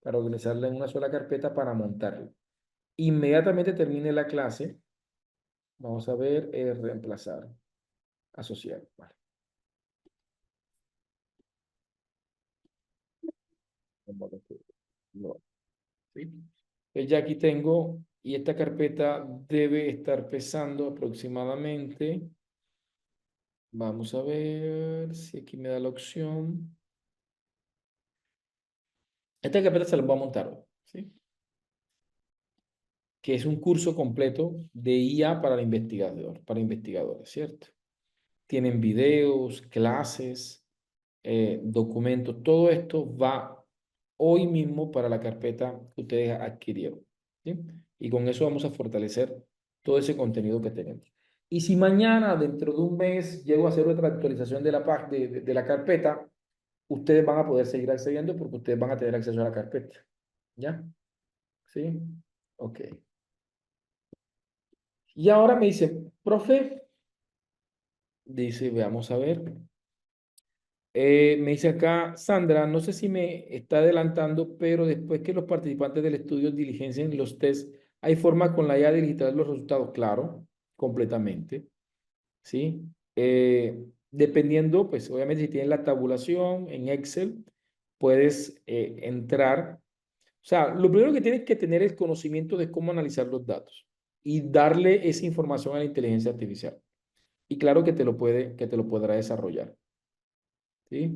para organizarla en una sola carpeta para montarla. Inmediatamente termine la clase, vamos a ver, reemplazar, asociar. Vale. No, ¿sí? Pues ya aquí tengo, y esta carpeta debe estar pesando aproximadamente. Vamos a ver si aquí me da la opción. Esta carpeta se la voy a montar hoy, ¿sí? Que es un curso completo de IA para el investigador, para investigadores, ¿cierto? Tienen videos, clases, documentos, todo esto va hoy mismo para la carpeta que ustedes adquirieron, ¿sí? Y con eso vamos a fortalecer todo ese contenido que tenemos. Y si mañana, dentro de un mes, llego a hacer otra actualización de de la carpeta, ustedes van a poder seguir accediendo porque ustedes van a tener acceso a la carpeta. ¿Ya? ¿Sí? Ok. Y ahora me dice, profe, dice, veamos a ver. Me dice acá, Sandra, no sé si me está adelantando, pero después que los participantes del estudio diligencien los tests, ¿hay forma con la IA de digitar los resultados? Claro, completamente, ¿sí? Dependiendo, pues obviamente si tienes la tabulación en Excel, puedes entrar. O sea, lo primero que tienes que tener es conocimiento de cómo analizar los datos y darle esa información a la inteligencia artificial. Y claro que te lo podrá desarrollar, ¿sí?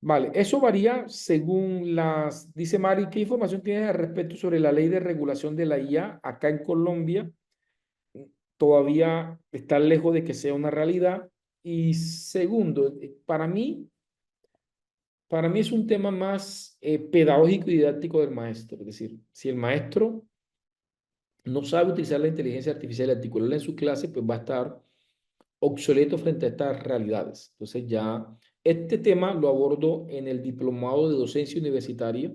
Vale, eso varía según las, dice Mari, ¿qué información tienes al respecto sobre la ley de regulación de la IA acá en Colombia? Todavía está lejos de que sea una realidad. Y segundo, para mí es un tema más pedagógico y didáctico del maestro. Es decir, si el maestro no sabe utilizar la inteligencia artificial y articularla en su clase, pues va a estar obsoleto frente a estas realidades. Entonces ya este tema lo abordo en el diplomado de docencia universitaria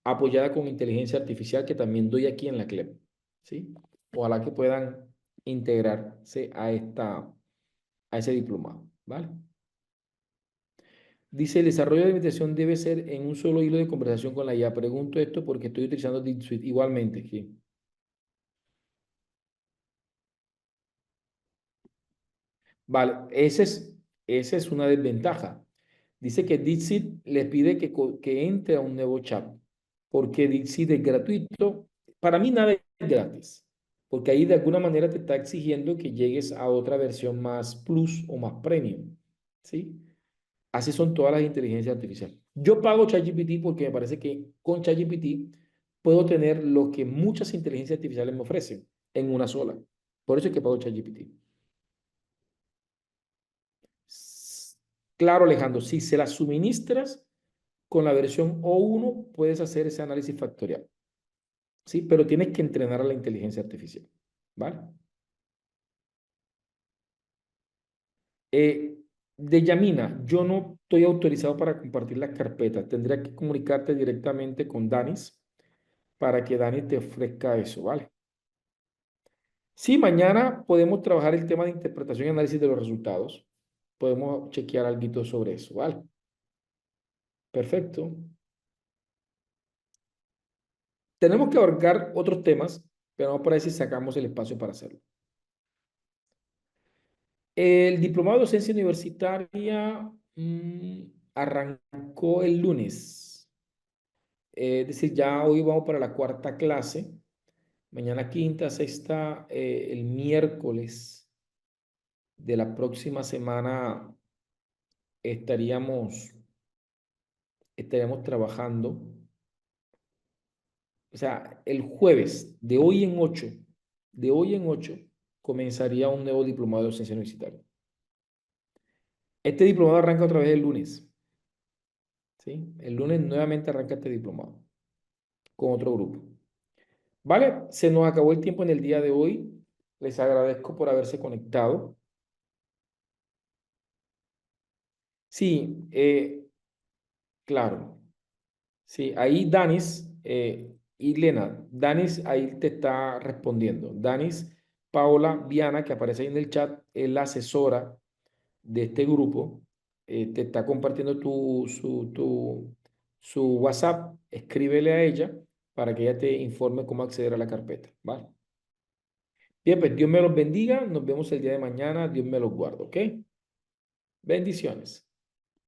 apoyada con inteligencia artificial que también doy aquí en la CLEP, ¿sí? Ojalá que puedan integrarse a ese diplomado, ¿vale? Dice, el desarrollo de la invitación debe ser en un solo hilo de conversación con la IA. Pregunto esto porque estoy utilizando DeepSuite igualmente. Sí. Vale, esa es una desventaja. Dice que Dixit le pide que entre a un nuevo chat, porque Dixit es gratuito. Para mí nada es gratis, porque ahí de alguna manera te está exigiendo que llegues a otra versión más plus o más premium, ¿sí? Así son todas las inteligencias artificiales. Yo pago ChatGPT porque me parece que con ChatGPT puedo tener lo que muchas inteligencias artificiales me ofrecen en una sola. Por eso es que pago ChatGPT. Claro, Alejandro, si se las suministras con la versión O1, puedes hacer ese análisis factorial, ¿sí? Pero tienes que entrenar a la inteligencia artificial, ¿vale? Eh, de Yamina, yo no estoy autorizado para compartir las carpetas. Tendría que comunicarte directamente con Danis para que Danis te ofrezca eso, ¿vale? Sí, mañana podemos trabajar el tema de interpretación y análisis de los resultados. Podemos chequear algo sobre eso, ¿vale? Perfecto. Tenemos que abarcar otros temas, pero vamos para ver si sacamos el espacio para hacerlo. El diplomado de docencia universitaria arrancó el lunes. Es decir, ya hoy vamos para la cuarta clase. Mañana quinta, sexta, el miércoles de la próxima semana estaríamos, estaríamos trabajando. O sea, el jueves, de hoy en 8, comenzaría un nuevo diplomado de docencia universitaria. Este diplomado arranca otra vez el lunes, ¿sí? El lunes nuevamente arranca este diplomado con otro grupo. ¿Vale? Se nos acabó el tiempo en el día de hoy. Les agradezco por haberse conectado. Sí, claro. Sí, ahí Danis y Lena, Danis ahí te está respondiendo. Danis, Paola, Viana, que aparece ahí en el chat, es la asesora de este grupo, te está compartiendo su WhatsApp, escríbele a ella para que ella te informe cómo acceder a la carpeta, ¿vale? Bien, pues Dios me los bendiga, nos vemos el día de mañana, Dios me los guarde, ¿ok? Bendiciones.